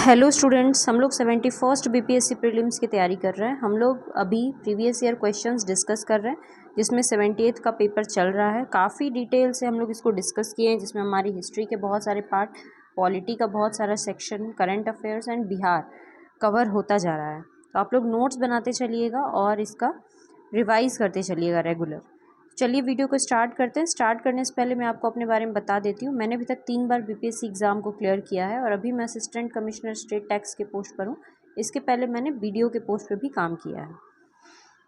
Hello students, हम लोग 71st BPSC prelims की तैयारी कर रहे हैं। हम लोग अभी प्रीवियस ईयर क्वेश्चंस डिस्कस कर रहे हैं, जिसमें 78th का पेपर चल रहा है। काफ़ी डिटेल से हम लोग इसको डिस्कस किए हैं, जिसमें हमारी हिस्ट्री के बहुत सारे पार्ट, पॉलिटी का बहुत सारा section, current affairs and Bihar cover होता जा रहा है। तो आप लोग नोट्स बनाते चलिएगा और इसका रिवाइज़ करते चलिएगा रेगुलर। चलिए वीडियो को स्टार्ट करते हैं। स्टार्ट करने से पहले मैं आपको अपने बारे में बता देती हूँ। मैंने अभी तक 3 बार बीपीएससी एग्ज़ाम को क्लियर किया है और अभी मैं असिस्टेंट कमिश्नर स्टेट टैक्स के पोस्ट पर हूँ। इसके पहले मैंने बीडीओ के पोस्ट पे भी काम किया है।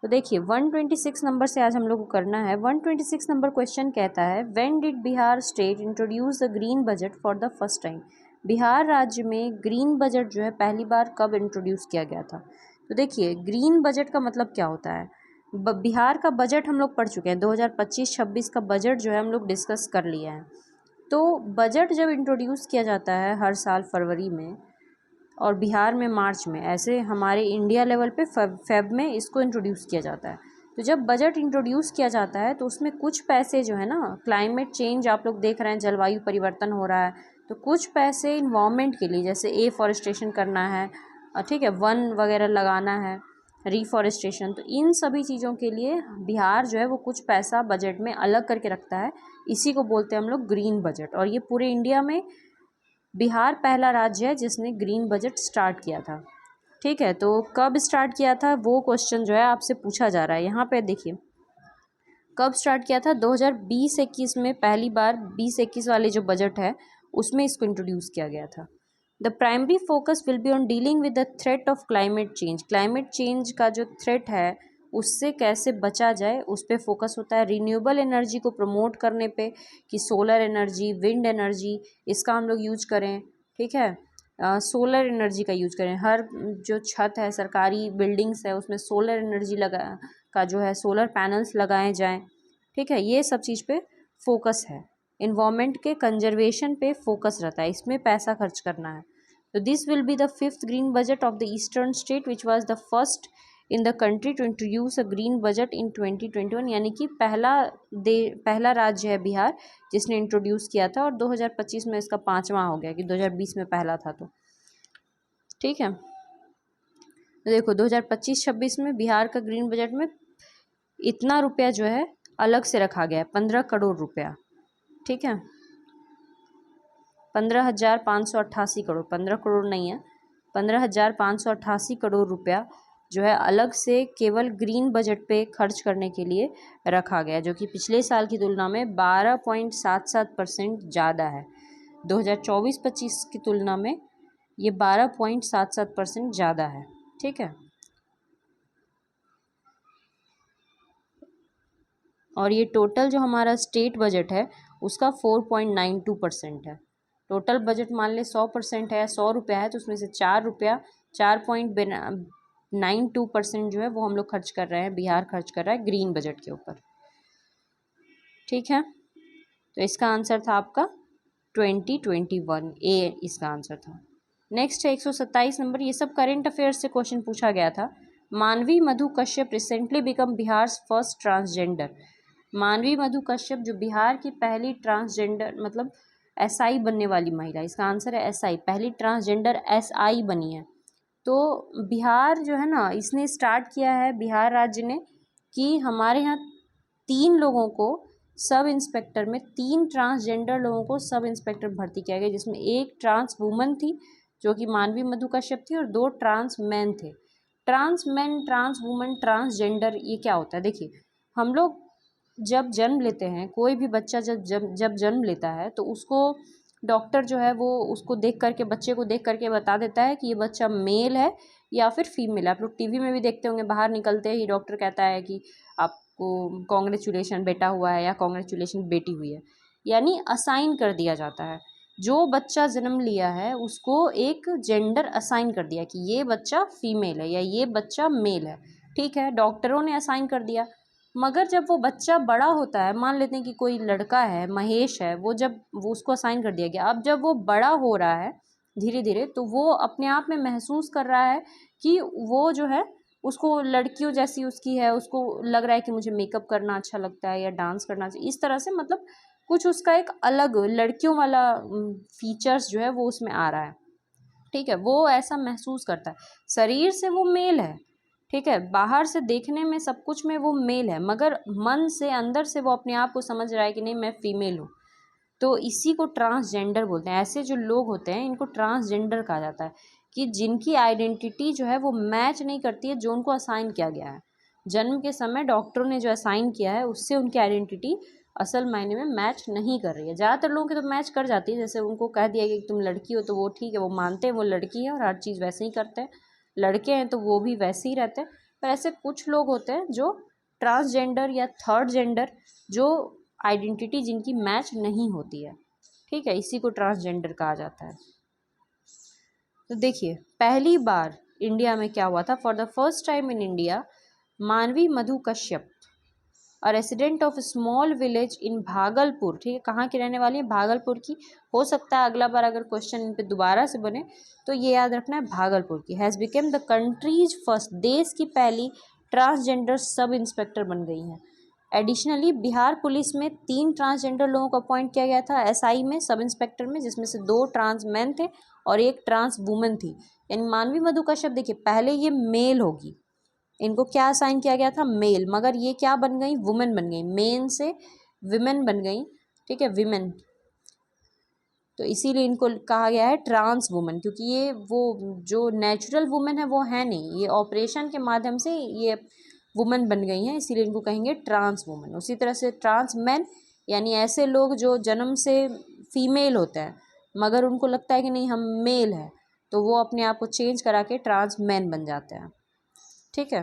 तो देखिए 126 नंबर से आज हम लोग को करना है। 126 नंबर क्वेश्चन कहता है, when did Bihar state introduce the green budget for the first time. Bihar राज्य में ग्रीन बजट जो है पहली बार कब इंट्रोड्यूस किया गया था। तो देखिए ग्रीन बजट का मतलब क्या होता है। बिहार का बजट हम लोग पढ़ चुके हैं, 2025-26 का बजट जो है हम लोग डिस्कस कर लिया है। तो बजट जब इंट्रोड्यूस किया जाता है हर साल फरवरी में और बिहार में मार्च में, ऐसे हमारे इंडिया लेवल पे फेब में इसको इंट्रोड्यूस किया जाता है। तो जब बजट इंट्रोड्यूस किया जाता है तो उसमें कुछ पैसे जो है ना, क्लाइमेट चेंज आप लोग देख रहे हैं, जलवायु परिवर्तन हो रहा है, तो कुछ पैसे इन्वायरमेंट के लिए, जैसे एफॉरेस्टेशन करना है, ठीक है, वन वगैरह लगाना है, रिफॉरेस्टेशन, तो इन सभी चीज़ों के लिए बिहार जो है वो कुछ पैसा बजट में अलग करके रखता है। इसी को बोलते हैं हम लोग ग्रीन बजट। और ये पूरे इंडिया में बिहार पहला राज्य है जिसने ग्रीन बजट स्टार्ट किया था। ठीक है, तो कब स्टार्ट किया था वो क्वेश्चन जो है आपसे पूछा जा रहा है। यहाँ पे देखिए कब स्टार्ट किया था, 2020-21 में पहली बार 20-21 वाले जो बजट है उसमें इसको इंट्रोड्यूस किया गया था। The primary focus will be on dealing with the threat of climate change. Climate change का जो थ्रेट है उससे कैसे बचा जाए उस पर फोकस होता है। रिन्यूएबल एनर्जी को प्रमोट करने पे, कि सोलर एनर्जी, विंड एनर्जी, इसका हम लोग यूज करें। ठीक है, सोलर एनर्जी का यूज करें। हर जो छत है, सरकारी बिल्डिंग्स है, उसमें सोलर एनर्जी लगा का जो है सोलर पैनल्स लगाए जाएं। ठीक है, ये सब चीज़ पे फोकस है। इन्वायरमेंट के कंजर्वेशन पे फोकस रहता है, इसमें पैसा खर्च करना है। तो this will be the 5th green budget of the eastern state which was the first in the country to introduce a green budget in 2021। यानी कि पहला राज्य है बिहार जिसने इंट्रोड्यूस किया था, और 2025 में इसका 5वां हो गया, कि 2020 में पहला था। तो ठीक है, तो देखो 2025-26 में बिहार का ग्रीन बजट में इतना रुपया जो है अलग से रखा गया है, 15 करोड़ रुपया। ठीक है, 15,588 करोड़, 15 करोड़ नहीं है, 15,588 करोड़ रुपया जो है अलग से केवल ग्रीन बजट पे खर्च करने के लिए रखा गया, जो कि पिछले साल की तुलना में 12.77% ज़्यादा है। 2024-25 की तुलना में ये 12.77% ज़्यादा है। ठीक है, और ये टोटल जो हमारा स्टेट बजट है उसका 4.92% है। टोटल बजट मान ले 100% है, 100 रुपया है, तो उसमें से 4 रुपया, 4.92% जो है वो हम लोग खर्च कर रहे हैं, बिहार खर्च कर रहा है ग्रीन बजट के ऊपर। ठीक है, तो इसका आंसर था आपका 2021 ए, इसका आंसर था। नेक्स्ट है 127 नंबर। ये सब करेंट अफेयर्स से क्वेश्चन पूछा गया था। Manvi Madhu Kashyap recently become Bihar first transgender. Manvi Madhu Kashyap जो बिहार की पहली ट्रांसजेंडर, मतलब एसआई बनने वाली महिला, इसका आंसर है एसआई, पहली ट्रांसजेंडर एसआई बनी है। तो बिहार जो है ना, इसने स्टार्ट किया है, बिहार राज्य ने, कि हमारे यहाँ 3 लोगों को सब इंस्पेक्टर में, 3 ट्रांसजेंडर लोगों को सब इंस्पेक्टर भर्ती किया गया, जिसमें एक ट्रांस वुमन थी जो कि मानवी मधु कश्यप थी, और 2 ट्रांस मैन थे। Trans man, trans woman, transgender, ये क्या होता है। देखिए हम लोग जब जन्म लेते हैं, कोई भी बच्चा जब जन्म लेता है तो उसको डॉक्टर जो है वो उसको देख करके, बच्चे को देख करके बता देता है कि ये बच्चा मेल है या फिर फीमेल है। आप लोग टीवी में भी देखते होंगे, बाहर निकलते ही डॉक्टर कहता है कि आपको कॉन्ग्रेचुलेशन बेटा हुआ है या कॉन्ग्रेचुलेशन बेटी हुई है, यानी असाइन कर दिया जाता है। जो बच्चा जन्म लिया है उसको एक जेंडर असाइन कर दिया कि ये बच्चा फीमेल है या ये बच्चा मेल है। ठीक है, डॉक्टरों ने असाइन कर दिया। मगर जब वो बच्चा बड़ा होता है, मान लेते हैं कि कोई लड़का है, महेश है, वो उसको असाइन कर दिया गया। अब जब वो बड़ा हो रहा है धीरे धीरे, तो वो अपने आप में महसूस कर रहा है कि वो जो है उसको लड़कियों जैसी उसकी है, उसको लग रहा है कि मुझे मेकअप करना अच्छा लगता है या डांस करना चाहिए, इस तरह से, मतलब कुछ उसका एक अलग लड़कियों वाला फीचर्स जो है वो उसमें आ रहा है। ठीक है, वो ऐसा महसूस करता है। शरीर से वो मेल है, ठीक है, बाहर से देखने में सब कुछ में वो मेल है, मगर मन से अंदर से वो अपने आप को समझ रहा है कि नहीं मैं फीमेल हूँ। तो इसी को ट्रांसजेंडर बोलते हैं। ऐसे जो लोग होते हैं इनको ट्रांसजेंडर कहा जाता है, कि जिनकी आइडेंटिटी जो है वो मैच नहीं करती है जो उनको असाइन किया गया है। जन्म के समय डॉक्टरों ने जो असाइन किया है उससे उनकी आइडेंटिटी असल मायने में मैच नहीं कर रही है। ज़्यादातर लोगों की तो मैच कर जाती है, जैसे उनको कह दिया गया कि तुम लड़की हो तो वो ठीक है, वो मानते हैं वो लड़की है और हर चीज़ वैसे ही करते हैं। लड़के हैं तो वो भी वैसे ही रहते हैं। पर ऐसे कुछ लोग होते हैं जो ट्रांसजेंडर या थर्ड जेंडर, जो आइडेंटिटी जिनकी मैच नहीं होती है, ठीक है, इसी को ट्रांसजेंडर कहा जाता है। तो देखिए, पहली बार इंडिया में क्या हुआ था, for the first time in India, Manvi Madhu Kashyap, a resident of small village in Bhagalpur, ठीक है, कहाँ की रहने वाली है, भागलपुर की। हो सकता है अगला बार अगर क्वेश्चन इन पे दोबारा से बने तो ये याद रखना है, भागलपुर की, has became the countries first, देश की पहली ट्रांसजेंडर सब इंस्पेक्टर बन गई हैं। एडिशनली बिहार पुलिस में 3 ट्रांसजेंडर लोगों को अपॉइंट किया गया था एसआई में, सब इंस्पेक्टर में, जिसमें से 2 ट्रांस मैन थे और 1 ट्रांस वुमेन थी। यानी मानवी मधु कश्यप, देखिए पहले ये मेल होगी, इनको क्या असाइन किया गया था, मेल, मगर ये क्या बन गई, वुमेन बन गई, मेन से विमेन बन गई, ठीक है, विमेन। तो इसीलिए इनको कहा गया है ट्रांस वुमेन, क्योंकि ये वो जो नेचुरल वुमेन है वो है नहीं, ये ऑपरेशन के माध्यम से ये वुमेन बन गई हैं, इसीलिए इनको कहेंगे ट्रांस वुमेन। उसी तरह से ट्रांस मैन, यानी ऐसे लोग जो जन्म से फीमेल होते हैं मगर उनको लगता है कि नहीं हम मेल हैं, तो वो अपने आप को चेंज करा के ट्रांस मैन बन जाते हैं, ठीक है।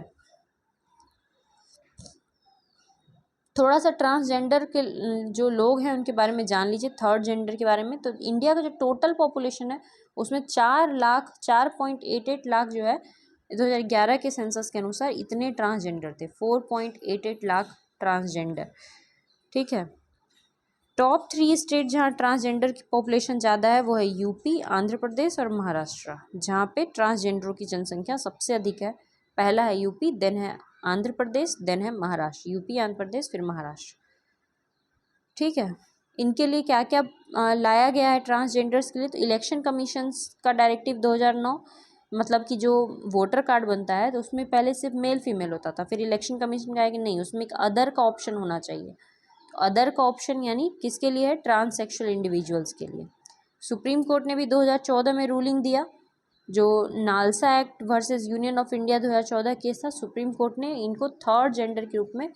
थोड़ा सा ट्रांसजेंडर के जो लोग हैं उनके बारे में जान लीजिए, थर्ड जेंडर के बारे में। तो इंडिया का जो टोटल पॉपुलेशन है उसमें 4,88,00,000 जो है 2011 के सेंसस के अनुसार इतने ट्रांसजेंडर थे, 4.88 लाख ट्रांसजेंडर, ठीक है। टॉप 3 स्टेट जहाँ ट्रांसजेंडर की पॉपुलेशन ज़्यादा है वो है यूपी, आंध्र प्रदेश और महाराष्ट्र, जहाँ पे ट्रांसजेंडरों की जनसंख्या सबसे अधिक है। पहला है यूपी, देन है आंध्र प्रदेश, देन है महाराष्ट्र, यूपी आंध्र प्रदेश फिर महाराष्ट्र, ठीक है। इनके लिए क्या क्या लाया गया है ट्रांसजेंडर्स के लिए, तो इलेक्शन कमीशन का डायरेक्टिव 2009, मतलब कि जो वोटर कार्ड बनता है तो उसमें पहले सिर्फ मेल फीमेल होता था, फिर इलेक्शन कमीशन का है कि नहीं उसमें एक अदर का ऑप्शन होना चाहिए। अदर का ऑप्शन यानी किसके लिए है, ट्रांससेक्सुअल इंडिविजुअल्स के लिए। सुप्रीम कोर्ट ने भी 2014 में रूलिंग दिया, जो NALSA act versus union of India 2014 case था, सुप्रीम कोर्ट ने इनको थर्ड जेंडर के रूप में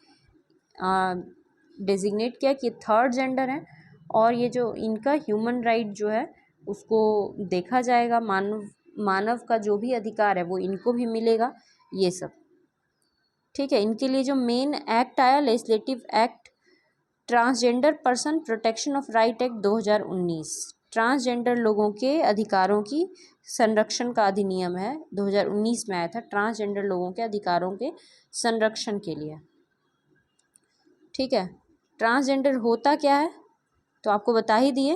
डेजिग्नेट किया कि थर्ड जेंडर है, और ये जो इनका ह्यूमन राइट जो है उसको देखा जाएगा, मानव का जो भी अधिकार है वो इनको भी मिलेगा, ये सब, ठीक है। इनके लिए जो मेन एक्ट आया, legislative act transgender person protection of right act 2019, transgender लोगों के अधिकारों की संरक्षण का अधिनियम है, 2019 में आया था, ट्रांसजेंडर लोगों के अधिकारों के संरक्षण के लिए, ठीक है। ट्रांसजेंडर होता क्या है, तो आपको बता ही दिए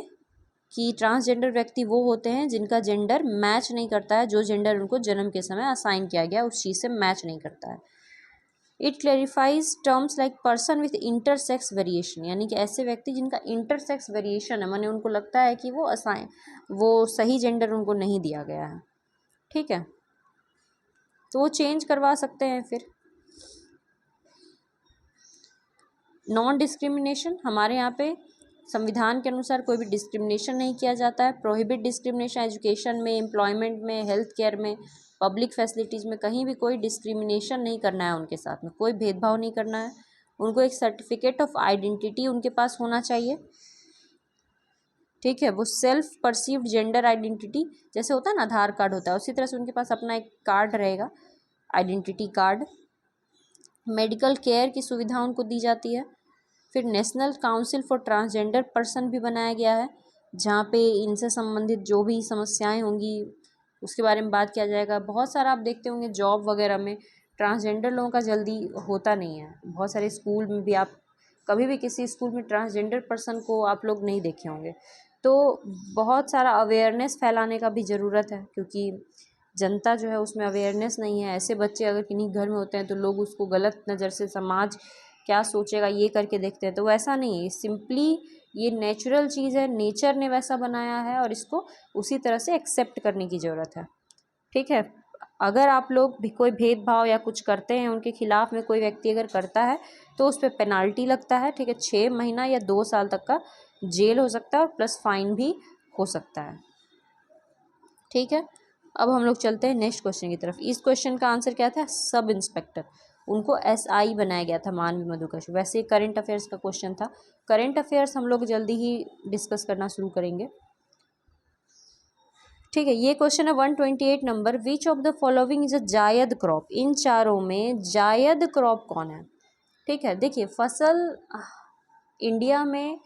कि ट्रांसजेंडर व्यक्ति वो होते हैं जिनका जेंडर मैच नहीं करता है, जो जेंडर उनको जन्म के समय असाइन किया गया उस चीज़ से मैच नहीं करता है। It clarifies terms like person with intersex variation, यानी कि ऐसे व्यक्ति जिनका इंटरसेक्स वेरिएशन है, माने उनको लगता है कि वो सही जेंडर उनको नहीं दिया गया है, ठीक है, तो वो चेंज करवा सकते हैं। फिर नॉन डिस्क्रिमिनेशन, हमारे यहाँ पे संविधान के अनुसार कोई भी डिस्क्रिमिनेशन नहीं किया जाता है। प्रोहिबिट डिस्क्रिमिनेशन, एजुकेशन में, एम्प्लॉयमेंट में, हेल्थ केयर में, पब्लिक फैसिलिटीज़ में कहीं भी कोई डिस्क्रिमिनेशन नहीं करना है, उनके साथ में कोई भेदभाव नहीं करना है। उनको एक सर्टिफिकेट ऑफ आइडेंटिटी उनके पास होना चाहिए, ठीक है। वो सेल्फ परसीव्ड जेंडर आइडेंटिटी, जैसे होता है ना आधार कार्ड होता है, उसी तरह से उनके पास अपना एक कार्ड रहेगा, आइडेंटिटी कार्ड। मेडिकल केयर की सुविधा उनको दी जाती है। फिर national council for transgender person भी बनाया गया है, जहाँ पे इनसे संबंधित जो भी समस्याएं होंगी उसके बारे में बात किया जाएगा। बहुत सारा आप देखते होंगे जॉब वगैरह में ट्रांसजेंडर लोगों का जल्दी होता नहीं है, बहुत सारे स्कूल में भी आप कभी भी किसी स्कूल में ट्रांसजेंडर पर्सन को आप लोग नहीं देखे होंगे। तो बहुत सारा अवेयरनेस फैलाने का भी ज़रूरत है, क्योंकि जनता जो है उसमें अवेयरनेस नहीं है। ऐसे बच्चे अगर किन्हीं घर में होते हैं तो लोग उसको गलत नज़र से, समाज क्या सोचेगा ये करके देखते हैं, तो वैसा नहीं है। सिंपली ये नेचुरल चीज़ है, नेचर ने वैसा बनाया है और इसको उसी तरह से एक्सेप्ट करने की ज़रूरत है। ठीक है, अगर आप लोग भी कोई भेदभाव या कुछ करते हैं, उनके खिलाफ में कोई व्यक्ति अगर करता है तो उस पर पेनाल्टी लगता है। ठीक है, 6 महीना या 2 साल तक का जेल हो सकता है और प्लस फाइन भी हो सकता है। ठीक है, अब हम लोग चलते हैं नेक्स्ट क्वेश्चन की तरफ। इस क्वेश्चन का आंसर क्या था? Sub inspector. उनको SI बनाया गया था, मानवी मधुकश। वैसे करंट अफेयर्स का क्वेश्चन था। करंट अफेयर्स हम लोग जल्दी ही डिस्कस करना शुरू करेंगे। ठीक है, ये क्वेश्चन है 128 number. Which of the following is a जायद क्रॉप? इन चारों में जायद क्रॉप कौन है? ठीक है, देखिए फसल इंडिया में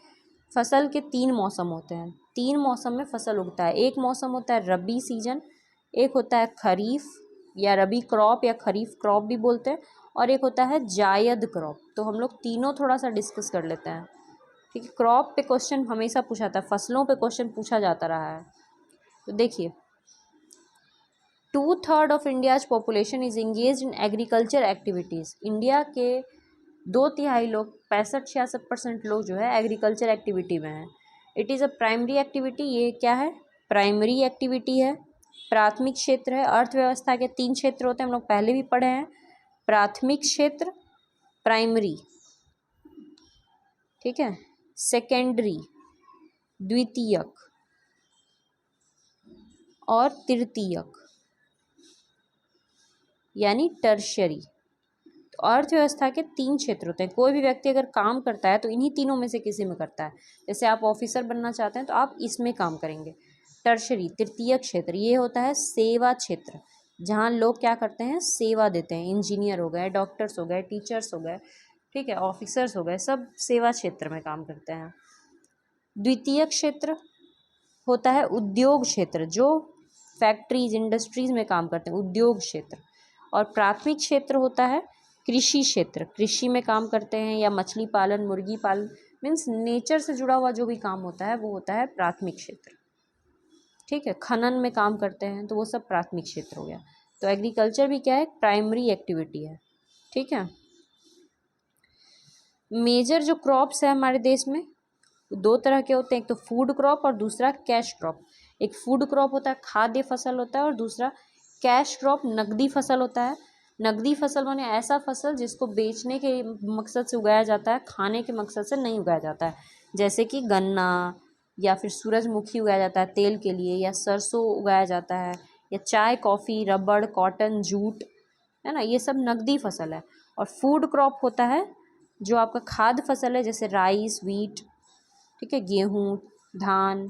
फसल के 3 मौसम होते हैं। 3 मौसम में फसल उगता है। एक मौसम होता है रबी सीजन, एक होता है खरीफ या रबी क्रॉप या खरीफ क्रॉप भी बोलते हैं, और एक होता है जायद क्रॉप। तो हम लोग तीनों थोड़ा सा डिस्कस कर लेते हैं। ठीक है, क्रॉप पे क्वेश्चन हमेशा पूछा था, फसलों पे क्वेश्चन पूछा जाता रहा है। तो देखिए, 2/3 of India's population is engage in agriculture activities. India के 2/3 लोग, 65-66% लोग जो है एग्रीकल्चर एक्टिविटी में हैं। It is a primary activity. ये क्या है? प्राइमरी एक्टिविटी है। प्राथमिक क्षेत्र है। अर्थव्यवस्था के 3 क्षेत्र होते हैं, हम लोग पहले भी पढ़े हैं। प्राथमिक क्षेत्र, प्राइमरी, ठीक है, सेकेंडरी, द्वितीयक और तृतीयक, यानी टर्शियरी। तो अर्थव्यवस्था के 3 क्षेत्र होते हैं। कोई भी व्यक्ति अगर काम करता है तो इन्हीं तीनों में से किसी में करता है। जैसे आप ऑफिसर बनना चाहते हैं तो आप इसमें काम करेंगे। टर्शरी, तृतीय क्षेत्र, ये होता है सेवा क्षेत्र, जहाँ लोग क्या करते हैं? सेवा देते हैं। इंजीनियर हो गए, डॉक्टर्स हो गए, टीचर्स हो गए, ठीक है, ऑफिसर्स हो गए, सब सेवा क्षेत्र में काम करते हैं। द्वितीय क्षेत्र होता है उद्योग क्षेत्र, जो फैक्ट्रीज, इंडस्ट्रीज में काम करते हैं, उद्योग क्षेत्र। और प्राथमिक क्षेत्र होता है कृषि क्षेत्र, कृषि में काम करते हैं, या मछली पालन, मुर्गी पालन, मीन्स नेचर से जुड़ा हुआ जो भी काम होता है वो होता है प्राथमिक क्षेत्र। ठीक है, खनन में काम करते हैं तो वो सब प्राथमिक क्षेत्र हो गया। तो एग्रीकल्चर भी क्या है? प्राइमरी एक्टिविटी है। ठीक है, मेजर जो क्रॉप्स है हमारे देश में 2 तरह के होते हैं, एक तो फूड क्रॉप और दूसरा कैश क्रॉप। एक फूड क्रॉप होता है, खाद्य फसल होता है, और दूसरा कैश क्रॉप, नकदी फसल होता है। नकदी फसल माने ऐसा फसल जिसको बेचने के मकसद से उगाया जाता है, खाने के मकसद से नहीं उगाया जाता है। जैसे कि गन्ना, या फिर सूरजमुखी उगाया जाता है तेल के लिए, या सरसों उगाया जाता है, या चाय, कॉफ़ी, रबड़, कॉटन, जूट, है ना, ये सब नकदी फसल है। और फूड क्रॉप होता है जो आपका खाद्य फसल है, जैसे राइस, व्हीट, ठीक है, गेहूँ, धान,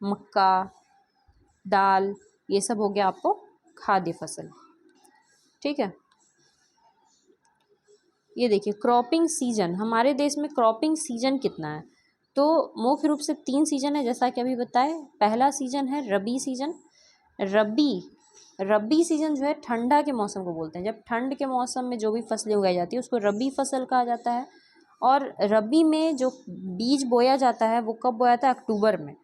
मक्का, दाल, ये सब हो गया आपको खाद्य फसल। ठीक है, ये देखिए क्रॉपिंग सीजन, हमारे देश में क्रॉपिंग सीजन कितना है? तो मुख्य रूप से 3 सीजन है, जैसा कि अभी बताए। पहला सीजन है रबी सीजन। रबी सीजन जो है ठंडा के मौसम को बोलते हैं। जब ठंड के मौसम में जो भी फसलें उगाई जाती है उसको रबी फसल कहा जाता है। और रबी में जो बीज बोया जाता है वो कब बोया जाता है? अक्टूबर में।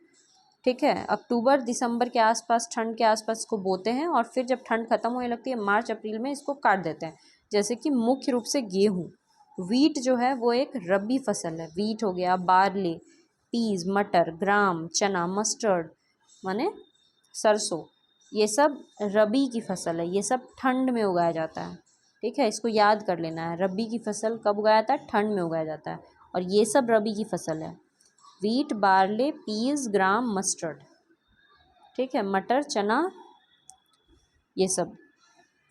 ठीक है, अक्टूबर दिसंबर के आसपास, ठंड के आसपास इसको बोते हैं, और फिर जब ठंड खत्म होने लगती है मार्च अप्रैल में इसको काट देते हैं। जैसे कि मुख्य रूप से गेहूँ, वीट जो है वो एक रबी फसल है। वीट हो गया, बार्ले, पीज, मटर, ग्राम, चना, मस्टर्ड माने सरसों, ये सब रबी की फसल है। ये सब ठंड में उगाया जाता है। ठीक है, इसको याद कर लेना है। रबी की फसल कब उगाया जाता है? ठंड में उगाया जाता है, और ये सब रबी की फसल है। वीट, बार्ले, पीज, ग्राम, मस्टर्ड, ठीक है, मटर, चना, ये सब।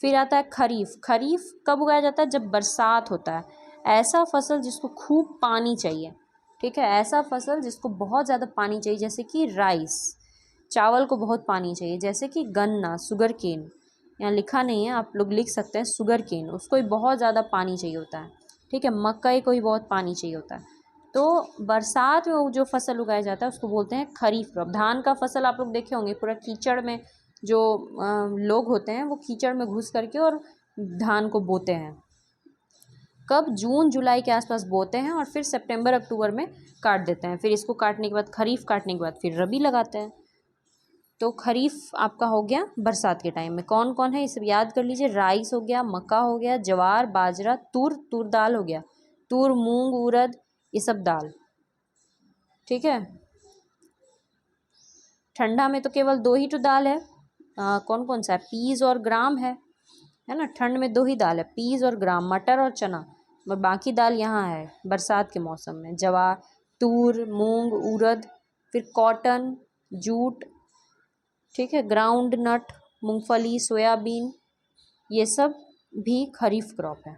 फिर आता है खरीफ। खरीफ कब उगाया जाता है? जब बरसात होता है। ऐसा फसल जिसको खूब पानी चाहिए, ठीक है, ऐसा फसल जिसको बहुत ज़्यादा पानी चाहिए, जैसे कि राइस, चावल को बहुत पानी चाहिए, जैसे कि गन्ना, शुगर केन, यहाँ लिखा नहीं है, आप लोग लिख सकते हैं, शुगर केन, उसको भी बहुत ज़्यादा पानी चाहिए होता है। ठीक है, मकई को भी बहुत पानी चाहिए होता है। तो बरसात में जो फसल उगाया जाता है उसको बोलते हैं खरीफ क्रॉप। धान का फसल आप लोग देखे होंगे, पूरा कीचड़ में जो लोग होते हैं वो कीचड़ में घुस करके और धान को बोते हैं। कब? जून जुलाई के आसपास बोते हैं, और फिर सितंबर अक्टूबर में काट देते हैं। फिर इसको काटने के बाद, खरीफ काटने के बाद फिर रबी लगाते हैं। तो खरीफ आपका हो गया बरसात के टाइम में। कौन कौन है ये सब याद कर लीजिए। राइस हो गया, मक्का हो गया, ज्वार, बाजरा, तूर दाल हो गया, तूर, मूंग, उड़द, ये सब दाल। ठीक है। ठंडा में तो केवल 2 ही तो दाल है, कौन कौन सा है, पीज और ग्राम है ना। ठंड में 2 ही दाल है, पीज और ग्राम, मटर और चना। और बाकी दाल यहाँ है बरसात के मौसम में, जवार, तूर, मूंग, उड़द, फिर कॉटन, जूट, ठीक है, ग्राउंड नट, मूंगफली, सोयाबीन, ये सब भी खरीफ क्रॉप है।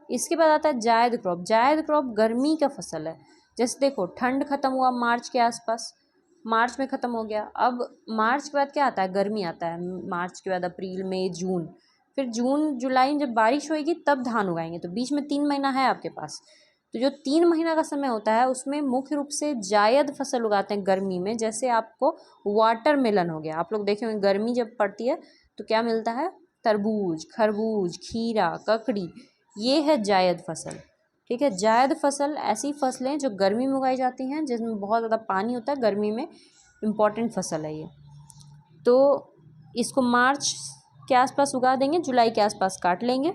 इसके बाद आता है जायद क्रॉप। जायद क्रॉप गर्मी का फसल है। जैसे देखो ठंड खत्म हुआ मार्च के आसपास, मार्च में ख़त्म हो गया, अब मार्च के बाद क्या आता है, गर्मी आता है। मार्च के बाद अप्रैल, मई, जून, फिर जून जुलाई में जब बारिश होएगी तब धान उगाएंगे। तो बीच में 3 महीना है आपके पास। तो जो 3 महीना का समय होता है उसमें मुख्य रूप से जायद फसल उगाते हैं गर्मी में। जैसे आपको वाटरमेलन हो गया, आप लोग देखे होंगे गर्मी जब पड़ती है तो क्या मिलता है, तरबूज, खरबूज, खीरा, ककड़ी, ये है जायद फसल। ठीक है, जायद फसल ऐसी फसलें जो गर्मी में उगाई जाती हैं, जिसमें बहुत ज़्यादा पानी होता है, गर्मी में इम्पॉर्टेंट फसल है ये। तो इसको मार्च के आसपास उगा देंगे, जुलाई के आसपास काट लेंगे।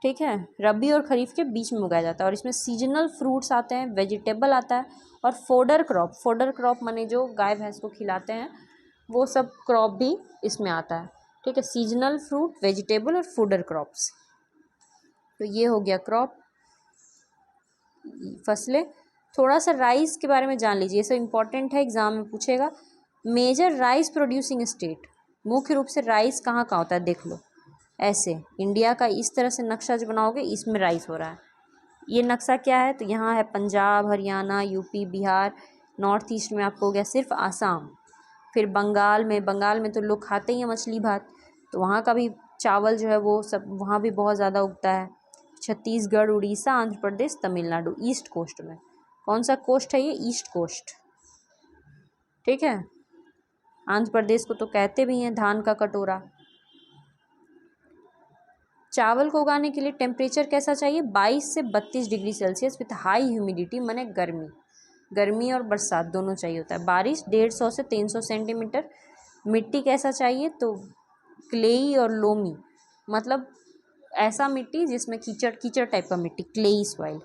ठीक है, रबी और खरीफ के बीच में उगाया जाता है। और इसमें सीजनल फ्रूट्स आते हैं, वेजिटेबल आता है, और फोडर क्रॉप, फोडर क्रॉप माने जो गाय भैंस को खिलाते हैं वो सब क्रॉप भी इसमें आता है। ठीक है, सीजनल फ्रूट, वेजिटेबल और फोडर क्रॉप्स। तो ये हो गया क्रॉप, फसलें। थोड़ा सा राइस के बारे में जान लीजिए, ये सब इम्पॉर्टेंट है, एग्जाम में पूछेगा। मेजर राइस प्रोड्यूसिंग स्टेट, मुख्य रूप से राइस कहाँ का होता है, देख लो ऐसे इंडिया का इस तरह से नक्शा जो बनाओगे इसमें राइस हो रहा है। ये नक्शा क्या है, तो यहाँ है Punjab, Haryana, UP, Bihar. North east में आपको हो गया सिर्फ आसाम। फिर बंगाल में तो लोग खाते ही हैं मछली भात, तो वहाँ का भी चावल जो है वो सब वहाँ भी बहुत ज़्यादा उगता है। छत्तीसगढ़, उड़ीसा, आंध्र प्रदेश, तमिलनाडु, ईस्ट कोस्ट में। कौन सा कोस्ट है ये, ईस्ट कोस्ट। ठीक है, आंध्र प्रदेश को तो कहते भी हैं धान का कटोरा। चावल को उगाने के लिए टेम्परेचर कैसा चाहिए, 22 से 32 degree Celsius with high humidity, माने गर्मी और बरसात दोनों चाहिए होता है। बारिश 150 से 300 सेंटीमीटर। मिट्टी कैसा चाहिए, तो क्लेई और लोमी, मतलब ऐसा मिट्टी जिसमें कीचड़ कीचड़ टाइप का मिट्टी, clayey soil.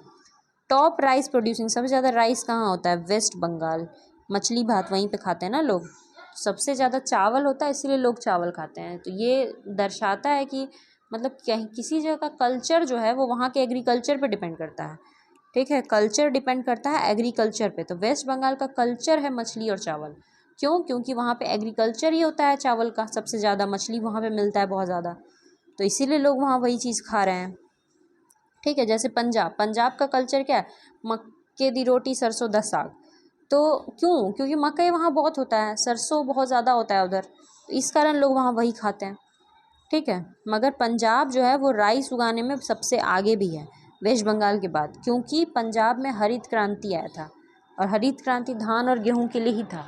Top rice producing, सबसे ज़्यादा राइस कहाँ होता है, वेस्ट बंगाल। मछली भात वहीं पे खाते हैं ना लोग, सबसे ज़्यादा चावल होता है इसीलिए लोग चावल खाते हैं। तो ये दर्शाता है कि मतलब कहीं किसी जगह का कल्चर जो है वो वहाँ के एग्रीकल्चर पे डिपेंड करता है। ठीक है, कल्चर डिपेंड करता है एग्रीकल्चर पे। तो वेस्ट बंगाल का कल्चर है मछली और चावल। क्यों, क्योंकि वहाँ पे एग्रीकल्चर ही होता है चावल का, सबसे ज़्यादा मछली वहाँ पे मिलता है बहुत ज़्यादा, तो इसीलिए लोग वहाँ वही चीज़ खा रहे हैं। ठीक है, जैसे पंजाब का कल्चर क्या है, मक्के दी रोटी, सरसों दा साग। तो क्यों, क्योंकि मकई वहाँ बहुत होता है, सरसों बहुत ज़्यादा होता है उधर, इस कारण लोग वहाँ वही खाते हैं। ठीक है, मगर पंजाब जो है वो राइस उगाने में सबसे आगे भी है वेस्ट बंगाल के बाद, क्योंकि पंजाब में हरित क्रांति आया था, और हरित क्रांति धान और गेहूं के लिए ही था।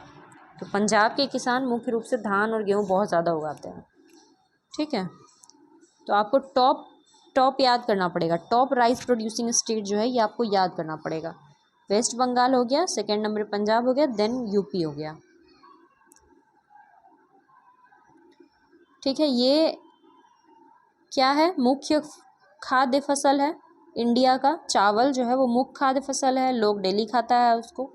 तो पंजाब के किसान मुख्य रूप से धान और गेहूं बहुत ज़्यादा उगाते हैं। ठीक है, तो आपको टॉप याद करना पड़ेगा, टॉप राइस प्रोड्यूसिंग स्टेट जो है ये आपको याद करना पड़ेगा। वेस्ट बंगाल हो गया, सेकेंड नंबर पंजाब हो गया, देन यूपी हो गया। ठीक है, ये क्या है, मुख्य खाद्य फसल है इंडिया का। चावल जो है वो मुख्य खाद्य फसल है, लोग डेली खाता है उसको।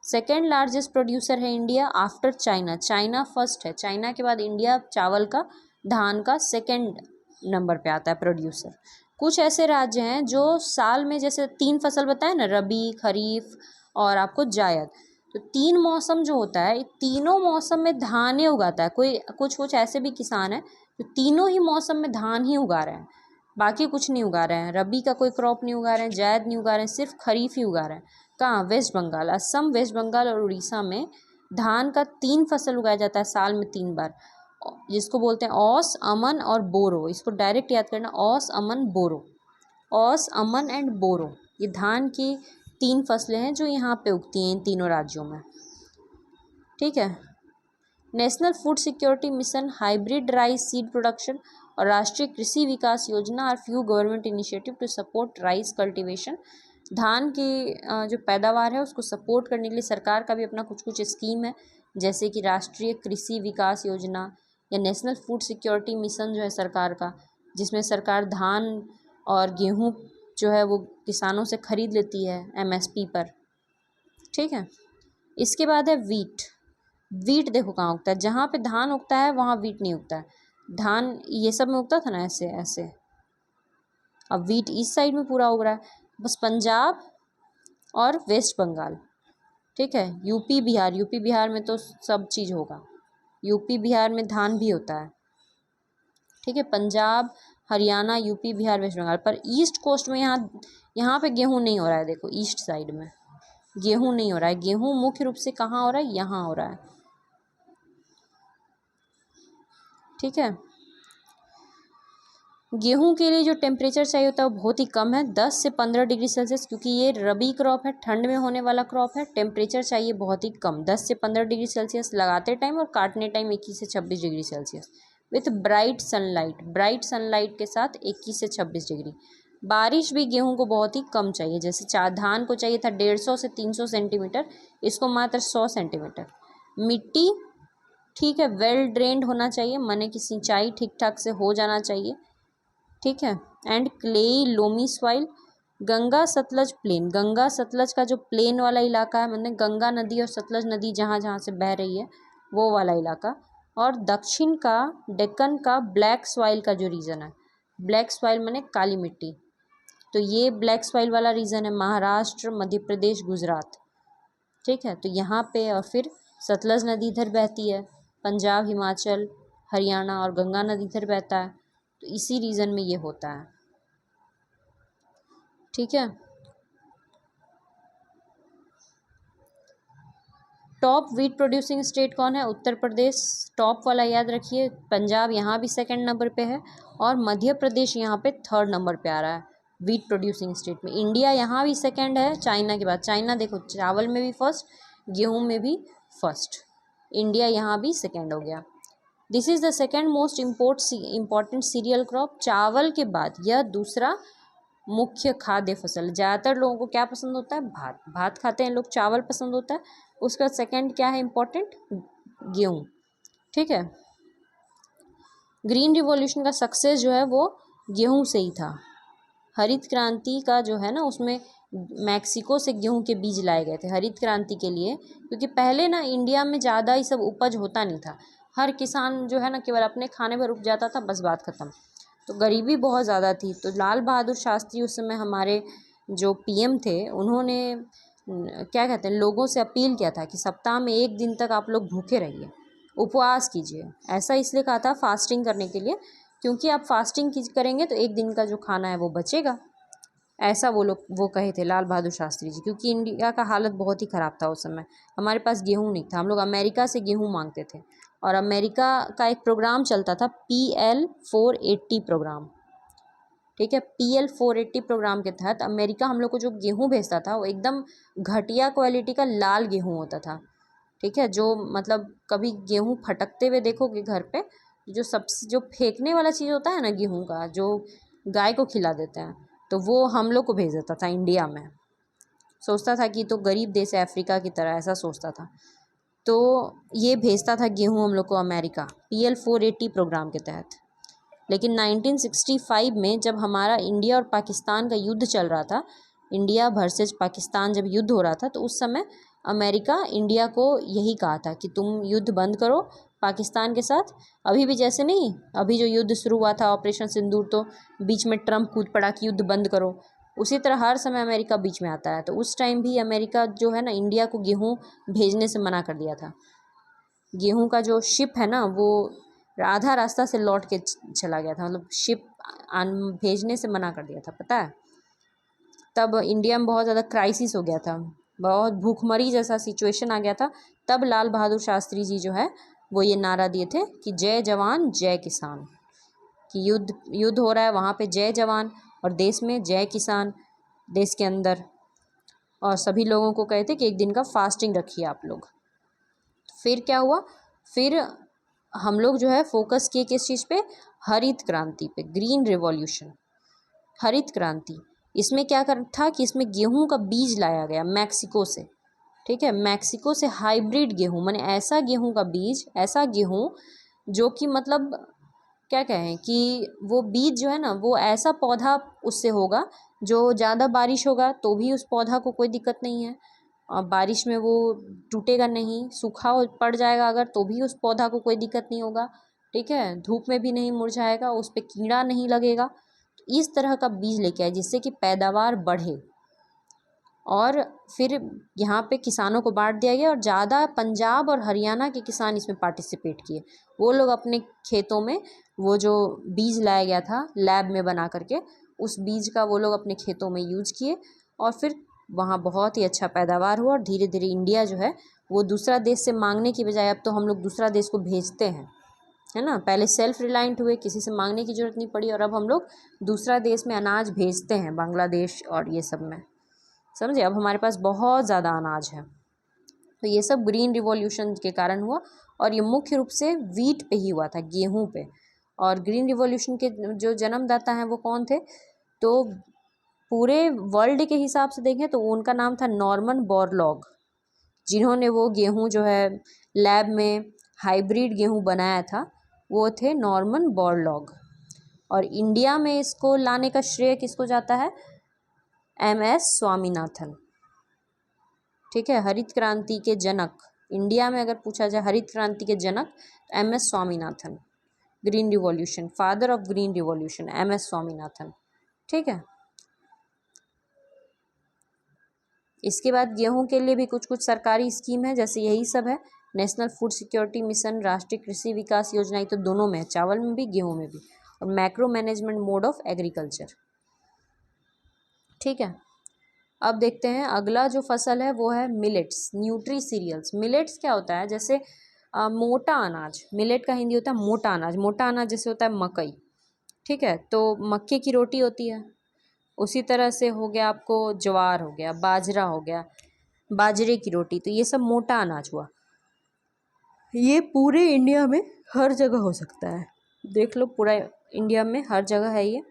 सेकेंड लार्जेस्ट प्रोड्यूसर है India after China, China first है, चाइना के बाद इंडिया चावल का, धान का सेकेंड नंबर पे आता है प्रोड्यूसर। कुछ ऐसे राज्य हैं जो साल में जैसे 3 फसल बताए ना, रबी, खरीफ और आपको जायद, तो 3 मौसम जो होता है, तीनों मौसम में धान ही उगाता है। कुछ ऐसे भी किसान हैं जो तीनों ही मौसम में धान ही उगा रहे हैं, बाकी कुछ नहीं उगा रहे हैं। रबी का कोई क्रॉप नहीं उगा रहे हैं, जायद नहीं उगा रहे हैं, सिर्फ खरीफ ही उगा रहे हैं। कहाँ, वेस्ट बंगाल, असम, वेस्ट बंगाल और उड़ीसा में धान का 3 फसल उगाया जाता है साल में 3 बार, जिसको बोलते हैं औस, अमन और बोरो। इसको डायरेक्ट याद करना, औस, अमन, बोरो। औस, अमन एंड बोरो, ये धान की 3 फसलें हैं जो यहाँ पे उगती हैं इन तीनों राज्यों में। ठीक है, national food security mission, hybrid rice seed production और Rashtriya Krishi Vikas Yojana are few government initiative to support rice cultivation. धान की जो पैदावार है उसको सपोर्ट करने के लिए सरकार का भी अपना कुछ स्कीम है, जैसे कि राष्ट्रीय कृषि विकास योजना या नेशनल फूड सिक्योरिटी मिशन जो है सरकार का, जिसमें सरकार धान और गेहूँ जो है वो किसानों से ख़रीद लेती है एमएसपी पर। ठीक है, इसके बाद है वीट। वीट देखो कहाँ उगता है, जहाँ पे धान उगता है वहाँ वीट नहीं उगता है। धान ये सब में उगता था ना ऐसे ऐसे, अब वीट इस साइड में पूरा उग रहा है। बस पंजाब और वेस्ट बंगाल, ठीक है। यूपी बिहार, यूपी बिहार में तो सब चीज़ होगा, यूपी बिहार में धान भी होता है, ठीक है। Punjab, Haryana, UP Bihar, West Bengal. पर ईस्ट कोस्ट में यहाँ पे गेहूँ नहीं हो रहा है। देखो ईस्ट साइड में गेहूँ नहीं हो रहा है। गेहूँ मुख्य रूप से कहाँ हो रहा है, यहाँ हो रहा है, ठीक है। गेहूं के लिए जो टेम्परेचर चाहिए होता है वो बहुत ही कम है, 10 से 15 डिग्री सेल्सियस, क्योंकि ये रबी क्रॉप है, ठंड में होने वाला क्रॉप है। टेम्परेचर चाहिए बहुत ही कम, 10 से 15 डिग्री सेल्सियस लगाते टाइम, और काटने टाइम 21 से 26 degree Celsius with bright sunlight. Bright sunlight के साथ 21 से 26 डिग्री। बारिश भी गेहूं को बहुत ही कम चाहिए, जैसे धान को चाहिए था 150 से 300 सेंटीमीटर, इसको मात्र 100 सेंटीमीटर। मिट्टी, ठीक है, वेल ड्रेन्ड होना चाहिए, माने कि सिंचाई ठीक ठाक से हो जाना चाहिए, ठीक है। And clayey loamy soil. Ganga Sutlej plain, Ganga Sutlej का जो प्लेन वाला इलाका है, मतलब गंगा नदी और सतलज नदी जहाँ जहाँ से बह रही है वो वाला इलाका। और दक्षिण का डेक्कन का ब्लैक सॉइल का जो रीजन है, ब्लैक सॉइल माने काली मिट्टी, तो ये ब्लैक सॉइल वाला रीजन है महाराष्ट्र, मध्य प्रदेश, गुजरात, ठीक है। तो यहाँ पे, और फिर सतलज नदी इधर बहती है, पंजाब, हिमाचल, हरियाणा, और गंगा नदी इधर बहता है, तो इसी रीजन में ये होता है, ठीक है। टॉप वीट प्रोड्यूसिंग स्टेट कौन है, उत्तर प्रदेश टॉप वाला याद रखिए, पंजाब यहाँ भी सेकंड नंबर पे है, और मध्य प्रदेश यहाँ पे थर्ड नंबर पे आ रहा है वीट प्रोड्यूसिंग स्टेट में। इंडिया यहाँ भी सेकंड है चाइना के बाद। चाइना देखो चावल में भी फर्स्ट, गेहूं में भी फर्स्ट, इंडिया यहाँ भी सेकंड हो गया। This is the second most important cereal crop. चावल के बाद यह दूसरा मुख्य खाद्य फसल। ज़्यादातर लोगों को क्या पसंद होता है, भात, भात खाते हैं लोग, चावल पसंद होता है। उसके बाद सेकंड क्या है इम्पोर्टेंट, गेहूँ, ठीक है। ग्रीन रिवॉल्यूशन का सक्सेस जो है वो गेहूँ से ही था। हरित क्रांति का जो है ना, उसमें मैक्सिको से गेहूं के बीज लाए गए थे हरित क्रांति के लिए, क्योंकि पहले ना इंडिया में ज़्यादा ही सब उपज होता नहीं था। हर किसान जो है ना केवल अपने खाने पर उपजाता था, बस बात ख़त्म। तो गरीबी बहुत ज़्यादा थी। तो लाल बहादुर शास्त्री उस समय हमारे जो पीएम थे, उन्होंने क्या कहते हैं, लोगों से अपील किया था कि सप्ताह में 1 दिन तक आप लोग भूखे रहिए, उपवास कीजिए। ऐसा इसलिए कहा था फास्टिंग करने के लिए, क्योंकि आप फास्टिंग करेंगे तो 1 दिन का जो खाना है वो बचेगा। ऐसा वो कहे थे लाल बहादुर शास्त्री जी, क्योंकि इंडिया का हालत बहुत ही ख़राब था उस समय। हमारे पास गेहूं नहीं था, हम लोग अमेरिका से गेहूं मांगते थे, और अमेरिका का एक प्रोग्राम चलता था PL480 प्रोग्राम, ठीक है। PL480 प्रोग्राम के तहत अमेरिका हम लोग को जो गेहूं भेजता था वो एकदम घटिया क्वालिटी का लाल गेहूं होता था, ठीक है। जो मतलब कभी गेहूं फटकते हुए देखोगे घर पे, जो सबसे जो फेंकने वाला चीज़ होता है ना गेहूं का, जो गाय को खिला देते हैं, तो वो हम लोग को भेज देता था इंडिया में। सोचता था कि तो गरीब देश है अफ्रीका की तरह, ऐसा सोचता था। तो ये भेजता था गेहूं हम लोग को अमेरिका PL480 प्रोग्राम के तहत। लेकिन 1965 में जब हमारा इंडिया और पाकिस्तान का युद्ध चल रहा था, इंडिया वर्सेस पाकिस्तान जब युद्ध हो रहा था, तो उस समय अमेरिका इंडिया को यही कहा था कि तुम युद्ध बंद करो पाकिस्तान के साथ। अभी भी जैसे नहीं, अभी जो युद्ध शुरू हुआ था ऑपरेशन सिंदूर, तो बीच में ट्रम्प कूद पड़ा कि युद्ध बंद करो, उसी तरह हर समय अमेरिका बीच में आता है। तो उस टाइम भी अमेरिका जो है ना इंडिया को गेहूँ भेजने से मना कर दिया था। गेहूँ का जो शिप है ना वो आधा रास्ता से लौट के चला गया था, मतलब शिप भेजने से मना कर दिया था, पता है। तब इंडिया में बहुत ज़्यादा क्राइसिस हो गया था, बहुत भूखमरी जैसा सिचुएशन आ गया था। तब लाल बहादुर शास्त्री जी जो है वो ये नारा दिए थे कि जय जवान जय किसान, कि युद्ध हो रहा है वहाँ पे जय जवान, और देश में जय किसान, देश के अंदर। और सभी लोगों को कहते कि 1 दिन का फास्टिंग रखिए आप लोग। फिर क्या हुआ, फिर हम लोग जो है फोकस किए किस चीज़ पे, हरित क्रांति पे, ग्रीन रिवॉल्यूशन, हरित क्रांति। इसमें क्या कर था कि इसमें गेहूं का बीज लाया गया मैक्सिको से, ठीक है। मैक्सिको से हाइब्रिड गेहूं, माने ऐसा गेहूं का बीज, ऐसा गेहूं जो कि मतलब क्या कहें कि वो बीज जो है ना वो ऐसा पौधा उससे होगा जो ज़्यादा बारिश होगा तो भी उस पौधा को कोई दिक्कत नहीं है, बारिश में वो टूटेगा नहीं, सूखा पड़ जाएगा अगर तो भी उस पौधा को कोई दिक्कत नहीं होगा, ठीक है, धूप में भी नहीं मुरझाएगा, उस पर कीड़ा नहीं लगेगा। इस तरह का बीज लेके आए जिससे कि पैदावार बढ़े। और फिर यहाँ पे किसानों को बांट दिया गया और ज़्यादा पंजाब और हरियाणा के किसान इसमें पार्टिसिपेट किए। वो लोग अपने खेतों में वो जो बीज लाया गया था लैब में बना करके, उस बीज का वो लोग अपने खेतों में यूज किए और फिर वहाँ बहुत ही अच्छा पैदावार हुआ। और धीरे धीरे इंडिया जो है वो दूसरा देश से मांगने की बजाय अब तो हम लोग दूसरा देश को भेजते हैं, है ना। पहले सेल्फ रिलायंट हुए, किसी से मांगने की ज़रूरत नहीं पड़ी, और अब हम लोग दूसरा देश में अनाज भेजते हैं, बांग्लादेश और ये सब में, समझे। अब हमारे पास बहुत ज़्यादा अनाज है। तो ये सब ग्रीन रिवॉल्यूशन के कारण हुआ और ये मुख्य रूप से वीट पे ही हुआ था, गेहूं पे। और ग्रीन रिवॉल्यूशन के जो जन्मदाता हैं वो कौन थे, तो पूरे वर्ल्ड के हिसाब से देखें तो उनका नाम था नॉर्मन बोरलॉग, जिन्होंने वो गेहूं जो है लैब में हाइब्रिड गेहूं बनाया था, वो थे नॉर्मन बोरलॉग। और इंडिया में इसको लाने का श्रेय किसको जाता है, MS स्वामीनाथन, ठीक है। हरित क्रांति के जनक, इंडिया में अगर पूछा जाए हरित क्रांति के जनक, MS Swaminathan, green revolution, father of green revolution, MS Swaminathan, ठीक है। इसके बाद गेहूं के लिए भी कुछ कुछ सरकारी स्कीम है, जैसे यही सब है, नेशनल फूड सिक्योरिटी मिशन, राष्ट्रीय कृषि विकास योजना, ये तो दोनों में है, चावल में भी गेहूं में भी, और macro management mode of agriculture, ठीक है। अब देखते हैं अगला जो फसल है वो है मिलेट्स, न्यूट्री सीरियल्स। मिलेट्स क्या होता है, जैसे मोटा अनाज, मिलेट का हिंदी होता है मोटा अनाज। मोटा अनाज जैसे होता है मकई, ठीक है, तो मक्के की रोटी होती है। उसी तरह से हो गया आपको ज्वार हो गया, बाजरा हो गया, बाजरे की रोटी, तो ये सब मोटा अनाज हुआ। ये पूरे इंडिया में हर जगह हो सकता है, देख लो पूरा इंडिया में हर जगह है ये।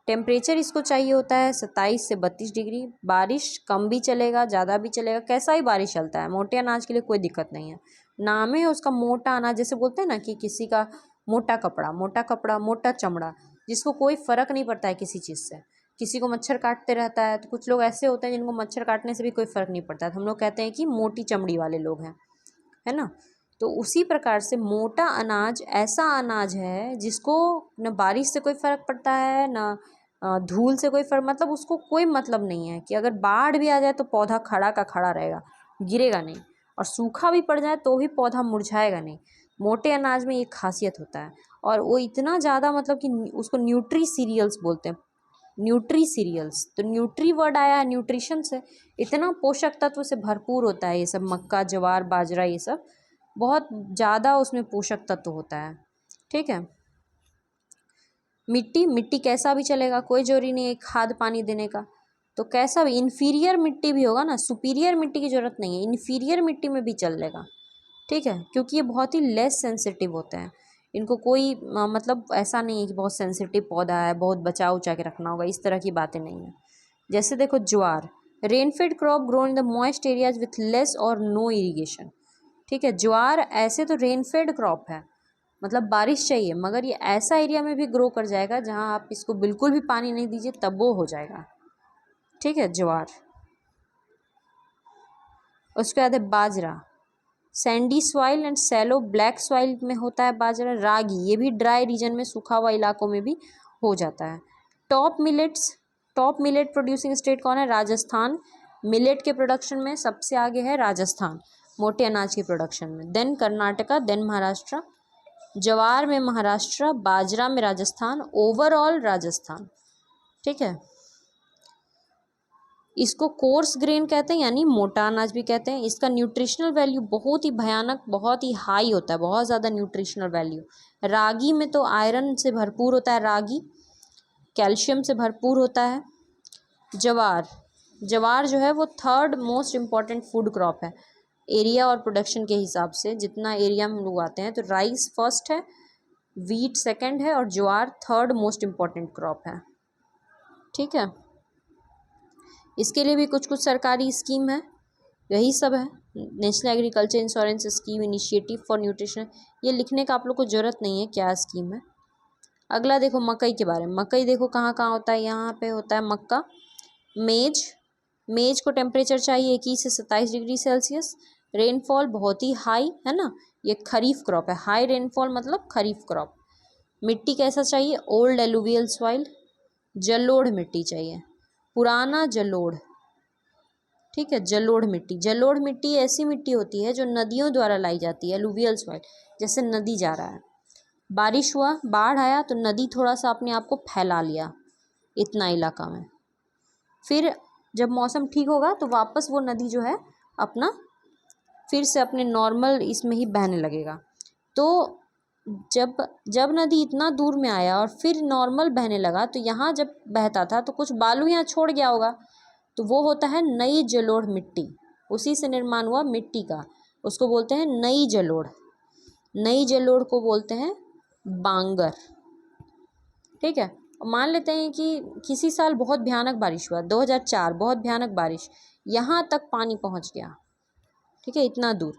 टेम्परेचर इसको चाहिए होता है 27 से 32 डिग्री। बारिश कम भी चलेगा, ज़्यादा भी चलेगा, कैसा ही बारिश चलता है, मोटे अनाज के लिए कोई दिक्कत नहीं है। नाम है उसका मोटा अनाज, जैसे बोलते हैं ना कि किसी का मोटा कपड़ा, मोटा कपड़ा, मोटा चमड़ा, जिसको कोई फ़र्क नहीं पड़ता है किसी चीज़ से। किसी को मच्छर काटते रहता है, तो कुछ लोग ऐसे होते हैं जिनको मच्छर काटने से भी कोई फ़र्क नहीं पड़ता है, तो हम लोग कहते हैं कि मोटी चमड़ी वाले लोग हैं, है ना। तो उसी प्रकार से मोटा अनाज ऐसा अनाज है जिसको न बारिश से कोई फ़र्क पड़ता है, न धूल से कोई फर्क, मतलब उसको कोई मतलब नहीं है कि अगर बाढ़ भी आ जाए तो पौधा खड़ा का खड़ा रहेगा, गिरेगा नहीं, और सूखा भी पड़ जाए तो भी पौधा मुरझाएगा नहीं। मोटे अनाज में ये खासियत होता है। और वो इतना ज़्यादा, मतलब कि उसको न्यूट्री सीरियल्स बोलते हैं, न्यूट्री सीरियल्स, तो न्यूट्री वर्ड आया है न्यूट्रिशन से, इतना पोषक तत्व से भरपूर होता है ये सब, मक्का, ज्वार, बाजरा, ये सब बहुत ज़्यादा उसमें पोषक तत्व होता है, ठीक है। मिट्टी कैसा भी चलेगा, कोई जरूरी नहीं है खाद पानी देने का, तो कैसा भी इन्फीरियर मिट्टी भी होगा ना, सुपीरियर मिट्टी की ज़रूरत नहीं है, इन्फीरियर मिट्टी में भी चलेगा, ठीक है, क्योंकि ये बहुत ही लेस सेंसिटिव होते हैं। इनको कोई मतलब ऐसा नहीं है कि बहुत सेंसिटिव पौधा है, बहुत बचा उचा के रखना होगा, इस तरह की बातें नहीं है। जैसे देखो jowar, rainfed crop grown in the moist areas with less और नो इरीगेशन, ठीक है। ज्वार ऐसे तो रेनफेड क्रॉप है, मतलब बारिश चाहिए, मगर ये ऐसा एरिया में भी ग्रो कर जाएगा जहाँ आप इसको बिल्कुल भी पानी नहीं दीजिए तब वो हो जाएगा, ठीक है, ज्वार। उसके बाद है bajra, sandy soil and shallow black soil में होता है बाजरा। रागी, ये भी ड्राई रीजन में, सूखा हुआ इलाकों में भी हो जाता है। Top millets, top millet producing state कौन है, राजस्थान। मिलेट के प्रोडक्शन में सबसे आगे है राजस्थान, मोटे अनाज के प्रोडक्शन में, देन कर्नाटका, देन महाराष्ट्र। ज्वार में महाराष्ट्र, बाजरा में राजस्थान, ओवरऑल राजस्थान, ठीक है। इसको कोर्स ग्रेन कहते हैं, यानी मोटा अनाज भी कहते हैं। इसका न्यूट्रिशनल वैल्यू बहुत ही भयानक, बहुत ही हाई होता है, बहुत ज़्यादा न्यूट्रिशनल वैल्यू। रागी में तो आयरन से भरपूर होता है, रागी कैल्शियम से भरपूर होता है। ज्वार, ज्वार जो है वो third most important food crop है एरिया और प्रोडक्शन के हिसाब से, जितना एरिया में हम लोग आते हैं। तो राइस फर्स्ट है, वीट सेकंड है, और ज्वार थर्ड मोस्ट इम्पॉर्टेंट क्रॉप है, ठीक है। इसके लिए भी कुछ कुछ सरकारी स्कीम है, यही सब है। National agriculture insurance scheme, initiative for nutrition, ये लिखने का आप लोग को ज़रूरत नहीं है क्या स्कीम है। अगला देखो मकई के बारे में। मकई देखो कहाँ कहाँ होता है, यहाँ पे होता है मक्का, मेज, मेज को टेम्परेचर चाहिए 21 से 27 डिग्री सेल्सियस। रेनफॉल बहुत ही हाई है ना, ये खरीफ क्रॉप है, हाई रेनफॉल मतलब खरीफ क्रॉप। मिट्टी कैसा चाहिए, ओल्ड एलुवियल सॉइल, जलोढ़ मिट्टी चाहिए, पुराना जलोढ़, ठीक है, जलोढ़ मिट्टी। जलोढ़ मिट्टी ऐसी मिट्टी होती है जो नदियों द्वारा लाई जाती है, एलुवियल सॉइल, जैसे नदी जा रहा है, बारिश हुआ, बाढ़ आया तो नदी थोड़ा सा अपने आप को फैला लिया इतना इलाका में, फिर जब मौसम ठीक होगा तो वापस वो नदी जो है अपना फिर से अपने नॉर्मल इसमें ही बहने लगेगा। तो जब नदी इतना दूर में आया और फिर नॉर्मल बहने लगा तो यहाँ जब बहता था तो कुछ बालू यहाँ छोड़ गया होगा, तो वो होता है नई जलोढ़ मिट्टी, उसी से निर्माण हुआ मिट्टी का, उसको बोलते हैं नई जलोढ़। नई जलोढ़ को बोलते हैं बांगर, ठीक है। मान लेते हैं कि किसी साल बहुत भयानक बारिश हुआ, 2004 बहुत भयानक बारिश, यहाँ तक पानी पहुँच गया, ठीक है, इतना दूर,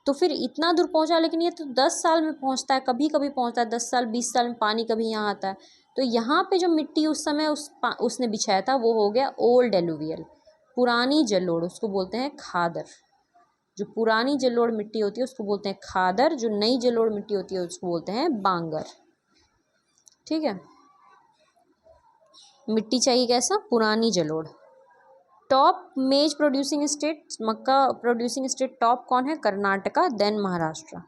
तो फिर इतना दूर पहुँचा, लेकिन ये तो 10 साल में पहुँचता है, कभी कभी पहुँचता है 10 साल 20 साल में पानी कभी यहाँ आता है, तो यहाँ पे जो मिट्टी उस समय उसने बिछाया था वो हो गया ओल्ड एलुवियल, पुरानी जलोढ़, उसको बोलते हैं खादर। जो पुरानी जलोढ़ मिट्टी होती है उसको बोलते हैं खादर, जो नई जलोढ़ मिट्टी होती है उसको बोलते हैं बांगर, ठीक है। मिट्टी चाहिए कैसा, पुरानी जलोढ़। टॉप मेज प्रोड्यूसिंग स्टेट, मक्का प्रोड्यूसिंग स्टेट टॉप कौन है, कर्नाटका, देन महाराष्ट्र,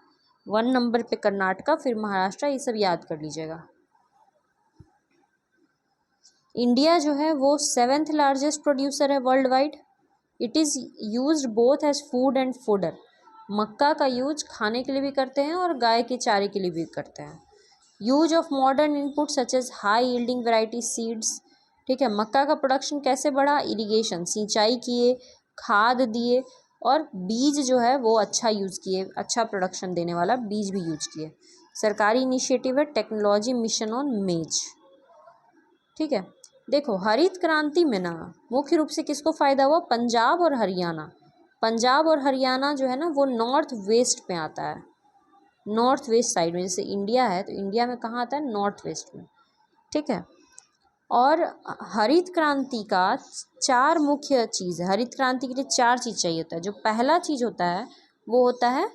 1 नंबर पे कर्नाटका, फिर महाराष्ट्र, ये सब याद कर लीजिएगा। इंडिया जो है वो 7th लार्जेस्ट प्रोड्यूसर है worldwide. It is used both as food and fodder, मक्का का यूज खाने के लिए भी करते हैं और गाय के चारे के लिए भी करते हैं। Use of modern input such as high yielding variety seeds, ठीक है। मक्का का प्रोडक्शन कैसे बढ़ा, इरिगेशन, सिंचाई किए, खाद दिए, और बीज जो है वो अच्छा यूज़ किए, अच्छा प्रोडक्शन देने वाला बीज भी यूज किए। सरकारी इनिशिएटिव है टेक्नोलॉजी मिशन ऑन मेज, ठीक है। देखो हरित क्रांति में ना मुख्य रूप से किसको फ़ायदा हुआ, पंजाब और हरियाणा। पंजाब और हरियाणा जो है ना वो नॉर्थ वेस्ट में आता है, नॉर्थ वेस्ट साइड में, जैसे इंडिया है तो इंडिया में कहाँ आता है, नॉर्थ वेस्ट में, ठीक है। और हरित क्रांति का 4 मुख्य चीज़ है, हरित क्रांति के लिए 4 चीज़ चाहिए होता है। जो पहला चीज़ होता है वो होता है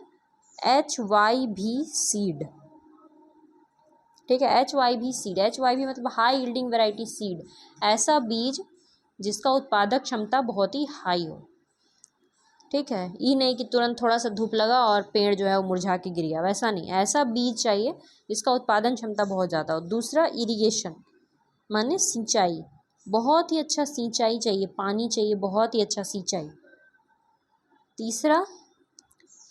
HYV सीड, ठीक है, HYV सीड, HYV मतलब हाई यील्डिंग वैरायटी सीड, ऐसा बीज जिसका उत्पादक क्षमता बहुत ही हाई हो, ठीक है। ये नहीं कि तुरंत थोड़ा सा धूप लगा और पेड़ जो है वो मुरझा के गिर गया, वैसा नहीं, ऐसा बीज चाहिए जिसका उत्पादन क्षमता बहुत ज़्यादा हो। दूसरा इरिगेशन माने सिंचाई, बहुत ही अच्छा सिंचाई चाहिए, पानी चाहिए, बहुत ही अच्छा सिंचाई। तीसरा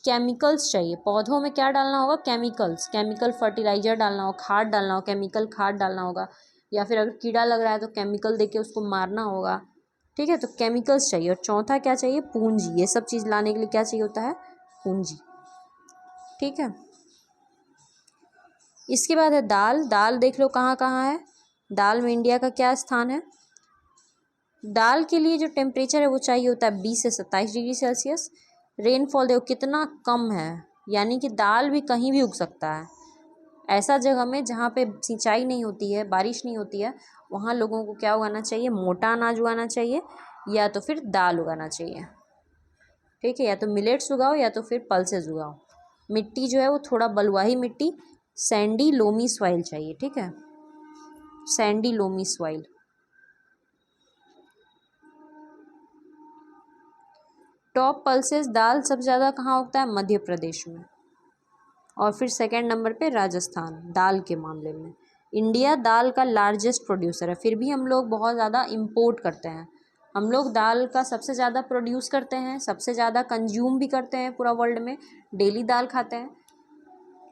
केमिकल्स चाहिए, पौधों में क्या डालना होगा, केमिकल्स, केमिकल फर्टिलाइजर डालना हो, खाद डालना हो, केमिकल खाद डालना होगा, या फिर अगर कीड़ा लग रहा है तो केमिकल देके उसको मारना होगा, ठीक है, तो केमिकल्स चाहिए। और चौथा क्या चाहिए, पूंजी, ये सब चीज़ लाने के लिए क्या चाहिए होता है, पूंजी, ठीक है। इसके बाद है दाल, दाल देख लो कहाँ कहाँ है, दाल में इंडिया का क्या स्थान है। दाल के लिए जो टेम्परेचर है वो चाहिए होता है 20 से 27 डिग्री सेल्सियस। रेनफॉल देखो कितना कम है, यानी कि दाल भी कहीं भी उग सकता है। ऐसा जगह में जहाँ पे सिंचाई नहीं होती है, बारिश नहीं होती है, वहाँ लोगों को क्या उगाना चाहिए, मोटा अनाज उगाना चाहिए, या तो फिर दाल उगाना चाहिए, ठीक है, या तो मिलेट्स उगाओ या तो फिर पल्सेस उगाओ। मिट्टी जो है वो थोड़ा बलुआही मिट्टी, सैंडी लोमी सॉइल चाहिए, ठीक है, sandy loamy soil. Top pulses दाल सबसे ज़्यादा कहाँ उगता है, मध्य प्रदेश में, और फिर सेकंड नंबर पे राजस्थान दाल के मामले में। इंडिया दाल का लार्जेस्ट प्रोड्यूसर है, फिर भी हम लोग बहुत ज़्यादा इंपोर्ट करते हैं। हम लोग दाल का सबसे ज़्यादा प्रोड्यूस करते हैं, सबसे ज़्यादा कंज्यूम भी करते हैं, पूरा वर्ल्ड में डेली दाल खाते हैं,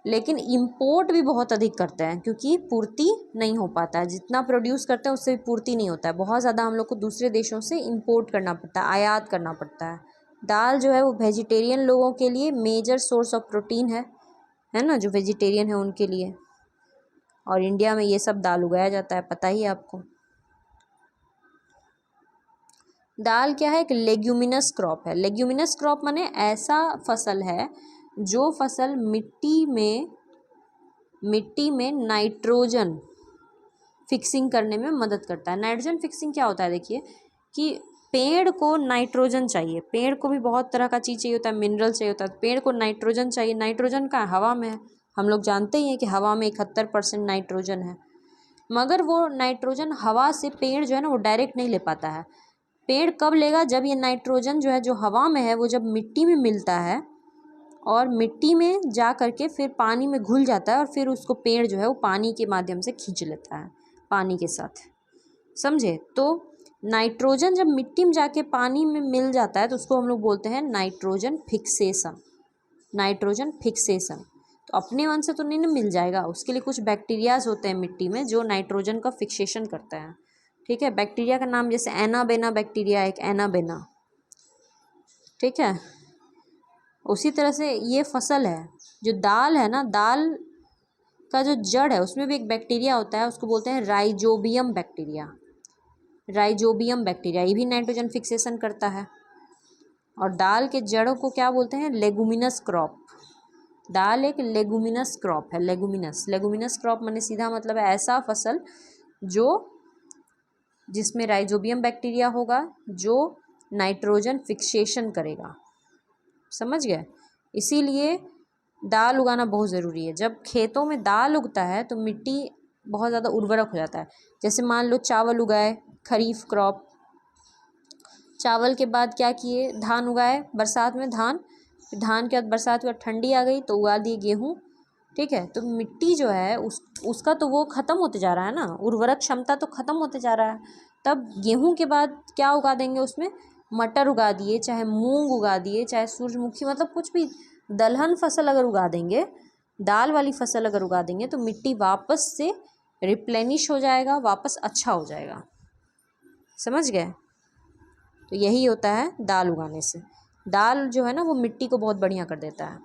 लेकिन इंपोर्ट भी बहुत अधिक करते हैं क्योंकि पूर्ति नहीं हो पाता है, जितना प्रोड्यूस करते हैं उससे पूर्ति नहीं होता है, बहुत ज़्यादा हम लोग को दूसरे देशों से इंपोर्ट करना पड़ता है, आयात करना पड़ता है। दाल जो है वो वेजिटेरियन लोगों के लिए मेजर सोर्स ऑफ प्रोटीन है ना, जो वेजिटेरियन है उनके लिए, और इंडिया में ये सब दाल उगाया जाता है, पता ही है आपको। दाल क्या है, एक लेग्यूमिनस क्रॉप है। लेग्यूमिनस क्रॉप माने ऐसा फसल है जो फसल मिट्टी में नाइट्रोजन फिक्सिंग करने में मदद करता है। नाइट्रोजन फिक्सिंग क्या होता है, देखिए कि पेड़ को नाइट्रोजन चाहिए, पेड़ को भी बहुत तरह का चीज़ चाहिए होता है, मिनरल चाहिए होता है, पेड़ को नाइट्रोजन चाहिए। नाइट्रोजन का हवा में है, हम लोग जानते ही हैं कि हवा में 71% नाइट्रोजन है, मगर वो नाइट्रोजन हवा से पेड़ जो है ना वो डायरेक्ट नहीं ले पाता है। पेड़ कब लेगा, जब ये नाइट्रोजन जो है जो हवा में है वो जब मिट्टी में मिलता है और मिट्टी में जा करके फिर पानी में घुल जाता है और फिर उसको पेड़ जो है वो पानी के माध्यम से खींच लेता है पानी के साथ, समझे। तो नाइट्रोजन जब मिट्टी में जाके पानी में मिल जाता है तो उसको हम लोग बोलते हैं नाइट्रोजन फिक्सेशन। नाइट्रोजन फिक्सेशन तो अपने मन से तो नहीं ना मिल जाएगा, उसके लिए कुछ बैक्टीरियाज होते हैं मिट्टी में जो नाइट्रोजन का फिक्सेशन करते हैं, ठीक है। बैक्टीरिया का नाम जैसे एनाबेना बैक्टीरिया, एक एनाबेना, ठीक है। उसी तरह से ये फसल है, जो दाल है ना, दाल का जो जड़ है उसमें भी एक बैक्टीरिया होता है, उसको बोलते हैं राइजोबियम बैक्टीरिया। राइजोबियम बैक्टीरिया ये भी नाइट्रोजन फिक्सेशन करता है। और दाल के जड़ों को क्या बोलते हैं, लेगुमिनस क्रॉप। दाल एक लेगुमिनस क्रॉप है, लेगुमिनस। लेगुमिनस क्रॉप माने सीधा मतलब है ऐसा फसल जो जिसमें राइजोबियम बैक्टीरिया होगा जो नाइट्रोजन फिक्सेशन करेगा, समझ गए। इसीलिए दाल उगाना बहुत ज़रूरी है। जब खेतों में दाल उगता है तो मिट्टी बहुत ज़्यादा उर्वरक हो जाता है। जैसे मान लो चावल उगाए, खरीफ क्रॉप, चावल के बाद क्या किए, धान उगाए बरसात में, धान, फिर धान के बाद बरसात के बाद ठंडी आ गई तो उगा दिए गेहूँ, ठीक है। तो मिट्टी जो है उसका तो वो ख़त्म होते जा रहा है ना, उर्वरक क्षमता तो ख़त्म होते जा रहा है। तब गेहूँ के बाद क्या उगा देंगे उसमें, मटर उगा दिए, चाहे मूंग उगा दिए, चाहे सूरजमुखी, मतलब कुछ भी दलहन फसल अगर उगा देंगे, दाल वाली फसल अगर उगा देंगे तो मिट्टी वापस से रिप्लेनिश हो जाएगा, वापस अच्छा हो जाएगा, समझ गए। तो यही होता है दाल उगाने से। दाल जो है ना वो मिट्टी को बहुत बढ़िया कर देता है।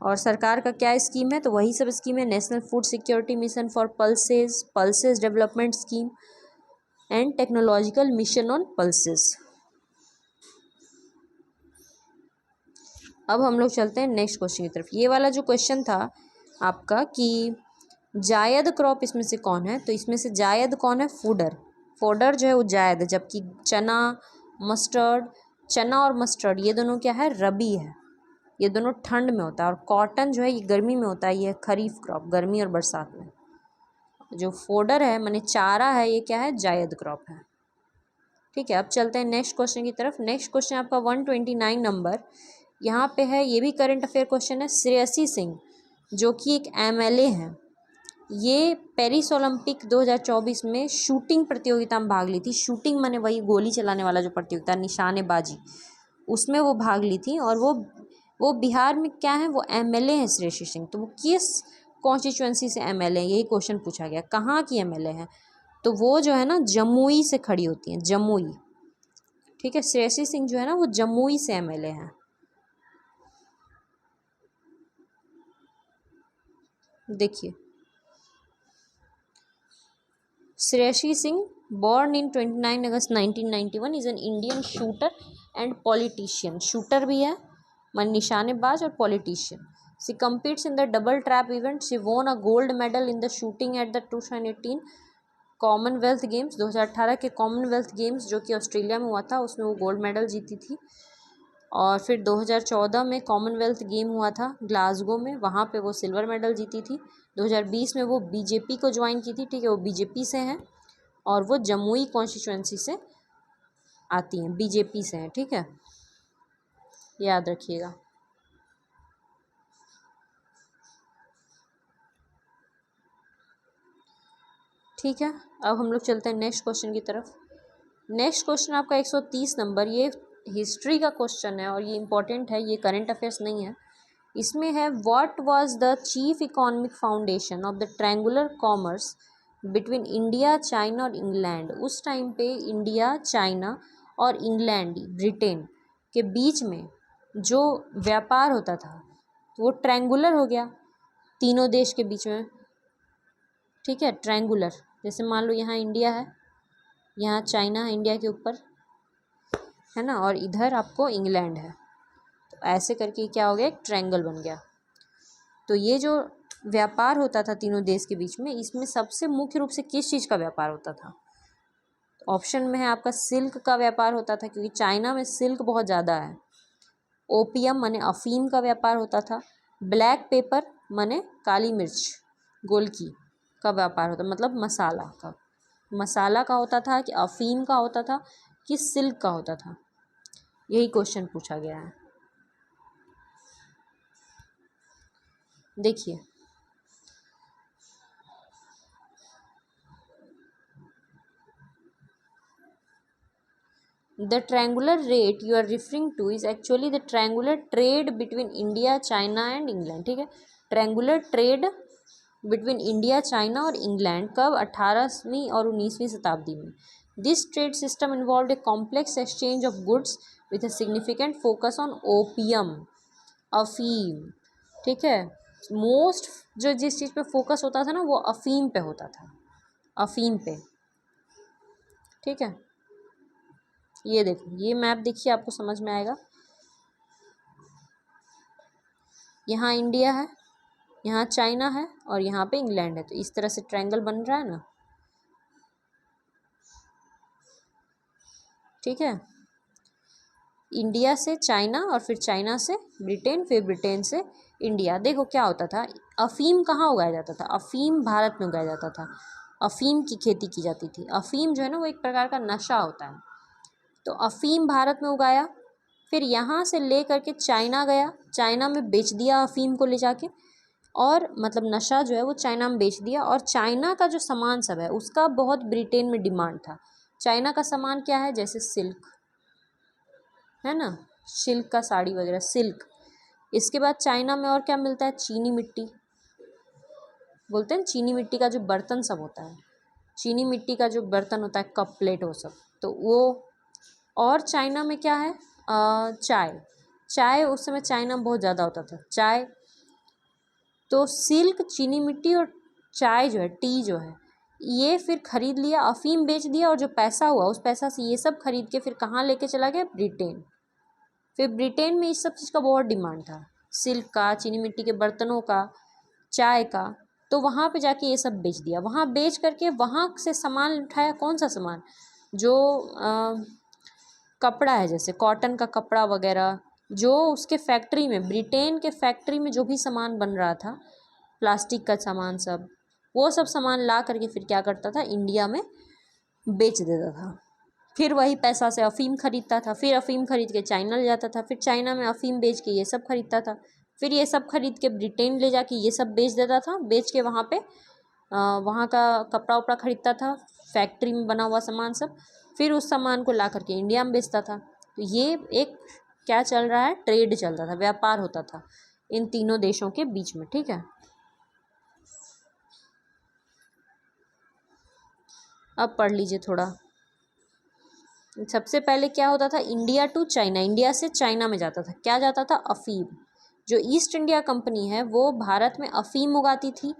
और सरकार का क्या स्कीम है, तो वही सब स्कीम है, national food security mission for pulses, pulses development scheme and technological mission on pulses. अब हम लोग चलते हैं नेक्स्ट क्वेश्चन की तरफ। ये वाला जो क्वेश्चन था आपका कि जायद क्रॉप इसमें से कौन है, तो इसमें से जायद कौन है, फोडर। फोडर जो है वो जायद है, जबकि चना, मस्टर्ड, चना और मस्टर्ड ये दोनों क्या है, रबी है, ये दोनों ठंड में होता है। और कॉटन जो है ये गर्मी में होता है, ये खरीफ क्रॉप, गर्मी और बरसात में। जो फोडर है माने चारा है, ये क्या है, जायद क्रॉप है, ठीक है। अब चलते हैं नेक्स्ट क्वेश्चन की तरफ। नेक्स्ट क्वेश्चन आपका 129 नंबर यहाँ पे है, ये भी करंट अफेयर क्वेश्चन है। श्रेयसी सिंह जो कि एक एमएलए हैं, ये पेरिस ओलंपिक 2024 में शूटिंग प्रतियोगिता में भाग ली थी। शूटिंग माने वही गोली चलाने वाला जो प्रतियोगिता, निशानेबाजी, उसमें वो भाग ली थी। और वो बिहार में क्या है, वो एमएलए है श्रेयसी सिंह। तो वो किस कॉन्स्टिट्यूएंसी से एमएलए, यही क्वेश्चन पूछा गया, कहाँ की एमएलए है। तो वो जो है ना जमुई से खड़ी होती हैं, जमुई, ठीक है। श्रेयसी सिंह जो है ना वो जमुई से एमएलए हैं। देखिए, Shreyasi Singh born in 29 August 1991 is an Indian shooter and politician. Shooter भी है, मन निशानेबाज और politician. She competes in the double trap event. She won a gold medal in the shooting at the 2018 Commonwealth games. 2018 के Commonwealth games जो कि Australia में हुआ था, उसमें वो गोल्ड मेडल जीती थी। और फिर 2014 में कॉमनवेल्थ गेम हुआ था ग्लासगो में, वहाँ पे वो सिल्वर मेडल जीती थी। 2020 में वो बीजेपी को ज्वाइन की थी, ठीक है, वो बीजेपी से हैं और वो जमुई कॉन्स्टिट्यूएंसी से आती हैं, बीजेपी से हैं, ठीक है, याद रखिएगा। ठीक है, अब हम लोग चलते हैं नेक्स्ट क्वेश्चन की तरफ। नेक्स्ट क्वेश्चन आपका 130 नंबर, ये हिस्ट्री का क्वेश्चन है और ये इंपॉर्टेंट है, ये करंट अफेयर्स नहीं है। इसमें है, what was the chief economic foundation of the triangular commerce between India, China और इंग्लैंड। उस टाइम पे इंडिया, चाइना और इंग्लैंड, ब्रिटेन के बीच में जो व्यापार होता था तो वो ट्रायंगुलर हो गया, तीनों देश के बीच में, ठीक है, ट्रायंगुलर। जैसे मान लो यहाँ इंडिया है, यहाँ चाइना है इंडिया के ऊपर, है ना, और इधर आपको इंग्लैंड है, तो ऐसे करके क्या हो गया, एक ट्रायंगल बन गया। तो ये जो व्यापार होता था तीनों देश के बीच में, इसमें सबसे मुख्य रूप से किस चीज़ का व्यापार होता था, ऑप्शन में है आपका सिल्क का व्यापार होता था, क्योंकि चाइना में सिल्क बहुत ज़्यादा है। ओपियम माने अफीम का व्यापार होता था। ब्लैक पेपर माने काली मिर्च गोलकी का व्यापार होता, मतलब मसाला का होता था कि अफीम का होता था कि सिल्क का होता था, यही क्वेश्चन पूछा गया है। देखिए the triangular rate you are referring to is actually the triangular trade between India, China and England। ठीक है, triangular trade between India, China और इंग्लैंड कब 18वीं और 19वीं शताब्दी में। This trade system involve a complex exchange of goods with a significant focus on opium, अफीम। ठीक है, मोस्ट जो जिस चीज़ पे फोकस होता था ना वो अफीम पे होता था, अफीम पे। ठीक है, ये देखो, ये मैप देखिए, आपको समझ में आएगा। यहाँ इंडिया है, यहाँ चाइना है और यहाँ पे इंग्लैंड है, तो इस तरह से ट्रायंगल बन रहा है ना। ठीक है, इंडिया से चाइना और फिर चाइना से ब्रिटेन, फिर ब्रिटेन से इंडिया। देखो क्या होता था, अफीम कहाँ उगाया जाता था, अफीम भारत में उगाया जाता था, अफीम की खेती की जाती थी। अफीम जो है ना वो एक प्रकार का नशा होता है, तो अफीम भारत में उगाया, फिर यहाँ से ले करके चाइना गया, चाइना में बेच दिया अफीम को ले जाके, और मतलब नशा जो है वो चाइना में बेच दिया। और चाइना का जो सामान सब है उसका बहुत ब्रिटेन में डिमांड था। चाइना का सामान क्या है, जैसे सिल्क है ना, सिल्क का साड़ी वगैरह, सिल्क। इसके बाद चाइना में और क्या मिलता है, चीनी मिट्टी, बोलते हैं चीनी मिट्टी का जो बर्तन सब होता है, चीनी मिट्टी का जो बर्तन होता है, कप प्लेट वो सब, तो वो। और चाइना में क्या है, चाय। चाय उस समय चाइना में बहुत ज़्यादा होता था, चाय। तो सिल्क, चीनी मिट्टी और चाय जो है, टी जो है, ये फिर खरीद लिया, अफीम बेच दिया, और जो पैसा हुआ उस पैसा से ये सब खरीद के फिर कहाँ लेके चला गया, ब्रिटेन। फिर ब्रिटेन में इस सब चीज़ का बहुत डिमांड था, सिल्क का, चीनी मिट्टी के बर्तनों का, चाय का। तो वहाँ पे जाके ये सब बेच दिया, वहाँ बेच करके वहाँ से सामान उठाया। कौन सा सामान, जो कपड़ा है, जैसे कॉटन का कपड़ा वगैरह, जो उसके फैक्ट्री में, ब्रिटेन के फैक्ट्री में जो भी सामान बन रहा था, प्लास्टिक का सामान सब, वो सब सामान ला करके फिर क्या करता था, इंडिया में बेच देता था। फिर वही पैसा से अफीम खरीदता था, फिर अफीम खरीद के चाइना ले जाता था, फिर चाइना में अफीम बेच के ये सब खरीदता था, फिर ये सब खरीद के ब्रिटेन ले जाके ये सब बेच देता था, बेच के वहाँ पे वहाँ का कपड़ा उपड़ा खरीदता था, फैक्ट्री में बना हुआ सामान सब, फिर उस सामान को ला करके इंडिया में बेचता था। तो ये एक क्या चल रहा है, ट्रेड चलता था, व्यापार होता था इन तीनों देशों के बीच में। ठीक है, अब पढ़ लीजिए थोड़ा। सबसे पहले क्या होता था, इंडिया टू चाइना, इंडिया से चाइना में जाता था, क्या जाता था, अफीम। जो ईस्ट इंडिया कंपनी है वो भारत में अफीम उगाती थी,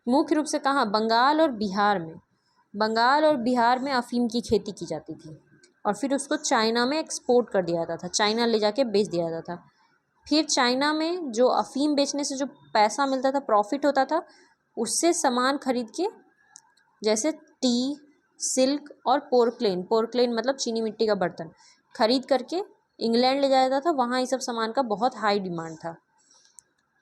मुख्य रूप से कहाँ, बंगाल और बिहार में। बंगाल और बिहार में अफीम की खेती की जाती थी, और फिर उसको चाइना में एक्सपोर्ट कर दिया जाता था, चाइना ले जाके बेच दिया जाता था। फिर चाइना में जो अफीम बेचने से जो पैसा मिलता था, प्रॉफिट होता था, उससे सामान खरीद के, जैसे टी, सिल्क और पोर्कलेन, पोर्कलेन मतलब चीनी मिट्टी का बर्तन, खरीद करके इंग्लैंड ले जाया जाता था, वहाँ ये सब सामान का बहुत हाई डिमांड था।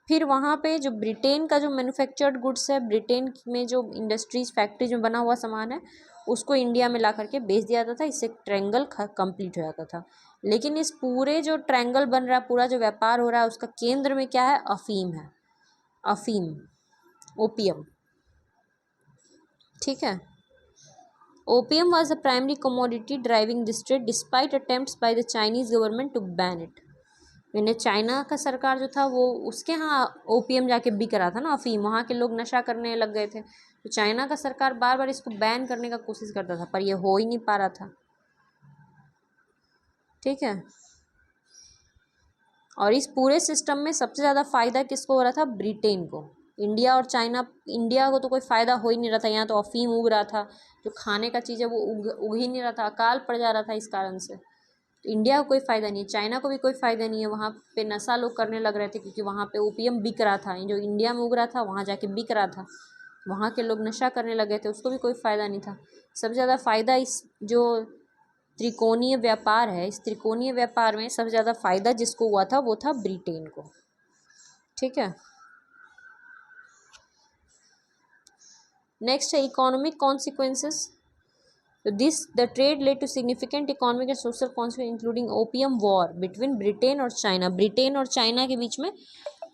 फिर वहाँ पे जो ब्रिटेन का जो मैन्युफैक्चर्ड गुड्स है, ब्रिटेन में जो इंडस्ट्रीज, फैक्ट्रीज में बना हुआ सामान है, उसको इंडिया में ला करके बेच दिया जाता था, इससे ट्रायंगल कंप्लीट हो जाता था। लेकिन इस पूरे जो ट्रायंगल बन रहा है, पूरा जो व्यापार हो रहा है, उसका केंद्र में क्या है, अफीम है, अफीम, ओपियम। ठीक है, opium was the primary commodity driving this trade despite attempts by the Chinese government to ban it। मैंने चाइना का सरकार जो था वो उसके यहाँ ओपीएम जाके बिक रहा था ना, अफीम, वहाँ के लोग नशा करने लग गए थे, तो चाइना का सरकार बार बार इसको बैन करने का कोशिश करता था, पर ये हो ही नहीं पा रहा था। ठीक है, और इस पूरे सिस्टम में सबसे ज़्यादा फ़ायदा किसको हो रहा था, ब्रिटेन को। इंडिया और चाइना, इंडिया को तो कोई फ़ायदा हो ही नहीं रहा था, यहाँ तो अफीम उग रहा था, जो खाने का चीज़ है वो उग ही नहीं रहा था, अकाल पड़ जा रहा था इस कारण से। तो इंडिया को कोई फ़ायदा नहीं है, चाइना को भी कोई फ़ायदा नहीं है, वहाँ पे नशा लोग करने लग रहे थे, क्योंकि वहाँ पे ओपीएम बिक रहा था, जो इंडिया में उग रहा था वहाँ जाके बिक रहा था। वहाँ के लोग नशा करने लगे थे, उसको भी कोई फ़ायदा नहीं था। सबसे ज़्यादा फ़ायदा इस जो त्रिकोणीय व्यापार है, इस त्रिकोणीय व्यापार में सबसे ज़्यादा फ़ायदा जिसको हुआ था वो था ब्रिटेन को। ठीक है, नेक्स्ट है economic consequences. The trade led to significant economic and social consequence including opium war between Britain और चाइना। ब्रिटेन और चाइना के बीच में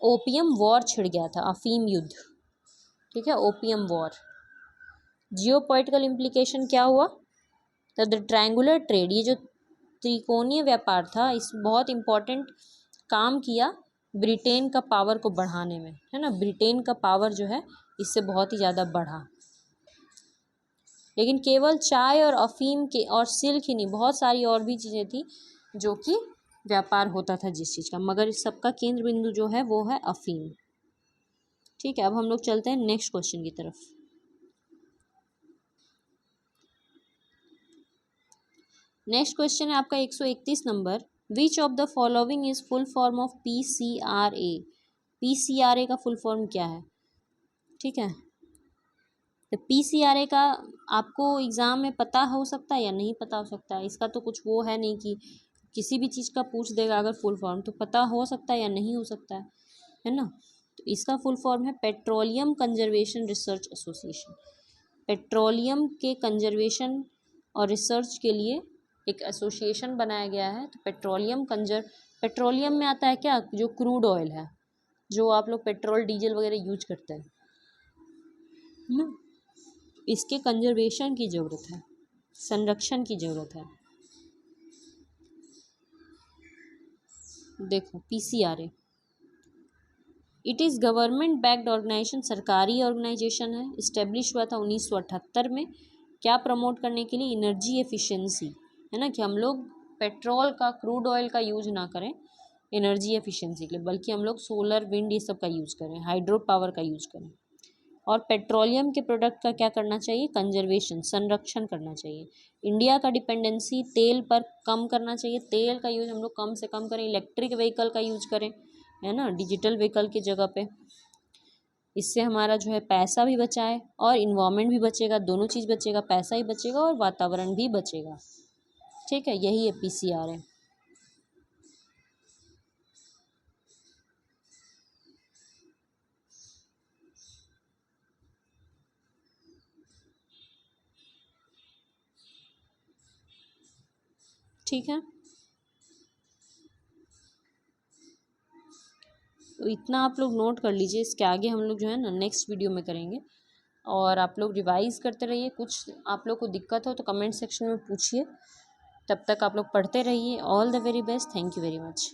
ओपियम वॉर छिड़ गया था, अफीम युद्ध। ठीक है, ओपियम वॉर। जियोपॉलिटिकल इम्प्लीकेशन क्या हुआ, तो द ट्रायंगुलर ट्रेड, ये जो त्रिकोणीय व्यापार था, इस बहुत इम्पोर्टेंट काम किया ब्रिटेन का पावर को बढ़ाने में, है ना। ब्रिटेन का पावर जो है इससे बहुत ही ज़्यादा बढ़ा। लेकिन केवल चाय और अफीम के और सिल्क ही नहीं, बहुत सारी और भी चीज़ें थी जो कि व्यापार होता था जिस चीज़ का, मगर इस सबका केंद्र बिंदु जो है वो है अफीम। ठीक है, अब हम लोग चलते हैं नेक्स्ट क्वेश्चन की तरफ। नेक्स्ट क्वेश्चन है आपका 131 number. Which of the following is full form of PCRA। PCRA का फुल फॉर्म क्या है? ठीक है, तो PCRA का आपको एग्ज़ाम में पता हो सकता है या नहीं पता हो सकता है। इसका तो कुछ वो है नहीं कि किसी भी चीज़ का पूछ देगा अगर फुल फॉर्म, तो पता हो सकता है या नहीं हो सकता है ना। तो इसका फुल फॉर्म है petroleum conservation research association. Petroleum के कंजर्वेशन और रिसर्च के लिए एक एसोसिएशन बनाया गया है। तो पेट्रोलियम में आता है क्या, जो क्रूड ऑयल है, जो आप लोग पेट्रोल डीजल वगैरह यूज करते हैं ना, इसके कंजर्वेशन की ज़रूरत है, संरक्षण की ज़रूरत है। देखो PCRA, it is government backed organisation, सरकारी ऑर्गेनाइजेशन है। इस्टेब्लिश हुआ था 1978 में। क्या प्रमोट करने के लिए, एनर्जी एफिशिएंसी, है ना, कि हम लोग पेट्रोल का, क्रूड ऑयल का यूज ना करें एनर्जी एफिशिएंसी के लिए, बल्कि हम लोग सोलर, विंड, ये सब का यूज़ करें, हाइड्रो पावर का यूज़ करें। और पेट्रोलियम के प्रोडक्ट का क्या करना चाहिए, कंजर्वेशन, संरक्षण करना चाहिए। इंडिया का डिपेंडेंसी तेल पर कम करना चाहिए, तेल का यूज़ हम लोग कम से कम करें, इलेक्ट्रिक व्हीकल का यूज करें, है ना, डिजिटल व्हीकल की जगह पे। इससे हमारा जो है पैसा भी बचाए और इन्वायरमेंट भी बचेगा, दोनों चीज़ बचेगा, पैसा ही बचेगा और वातावरण भी बचेगा। ठीक है, यही है PCRA। ठीक है, तो इतना आप लोग नोट कर लीजिए। इसके आगे हम लोग जो है ना नेक्स्ट वीडियो में करेंगे, और आप लोग रिवाइज करते रहिए। कुछ आप लोग को दिक्कत हो तो कमेंट सेक्शन में पूछिए। तब तक आप लोग पढ़ते रहिए। All the very best, thank you very much.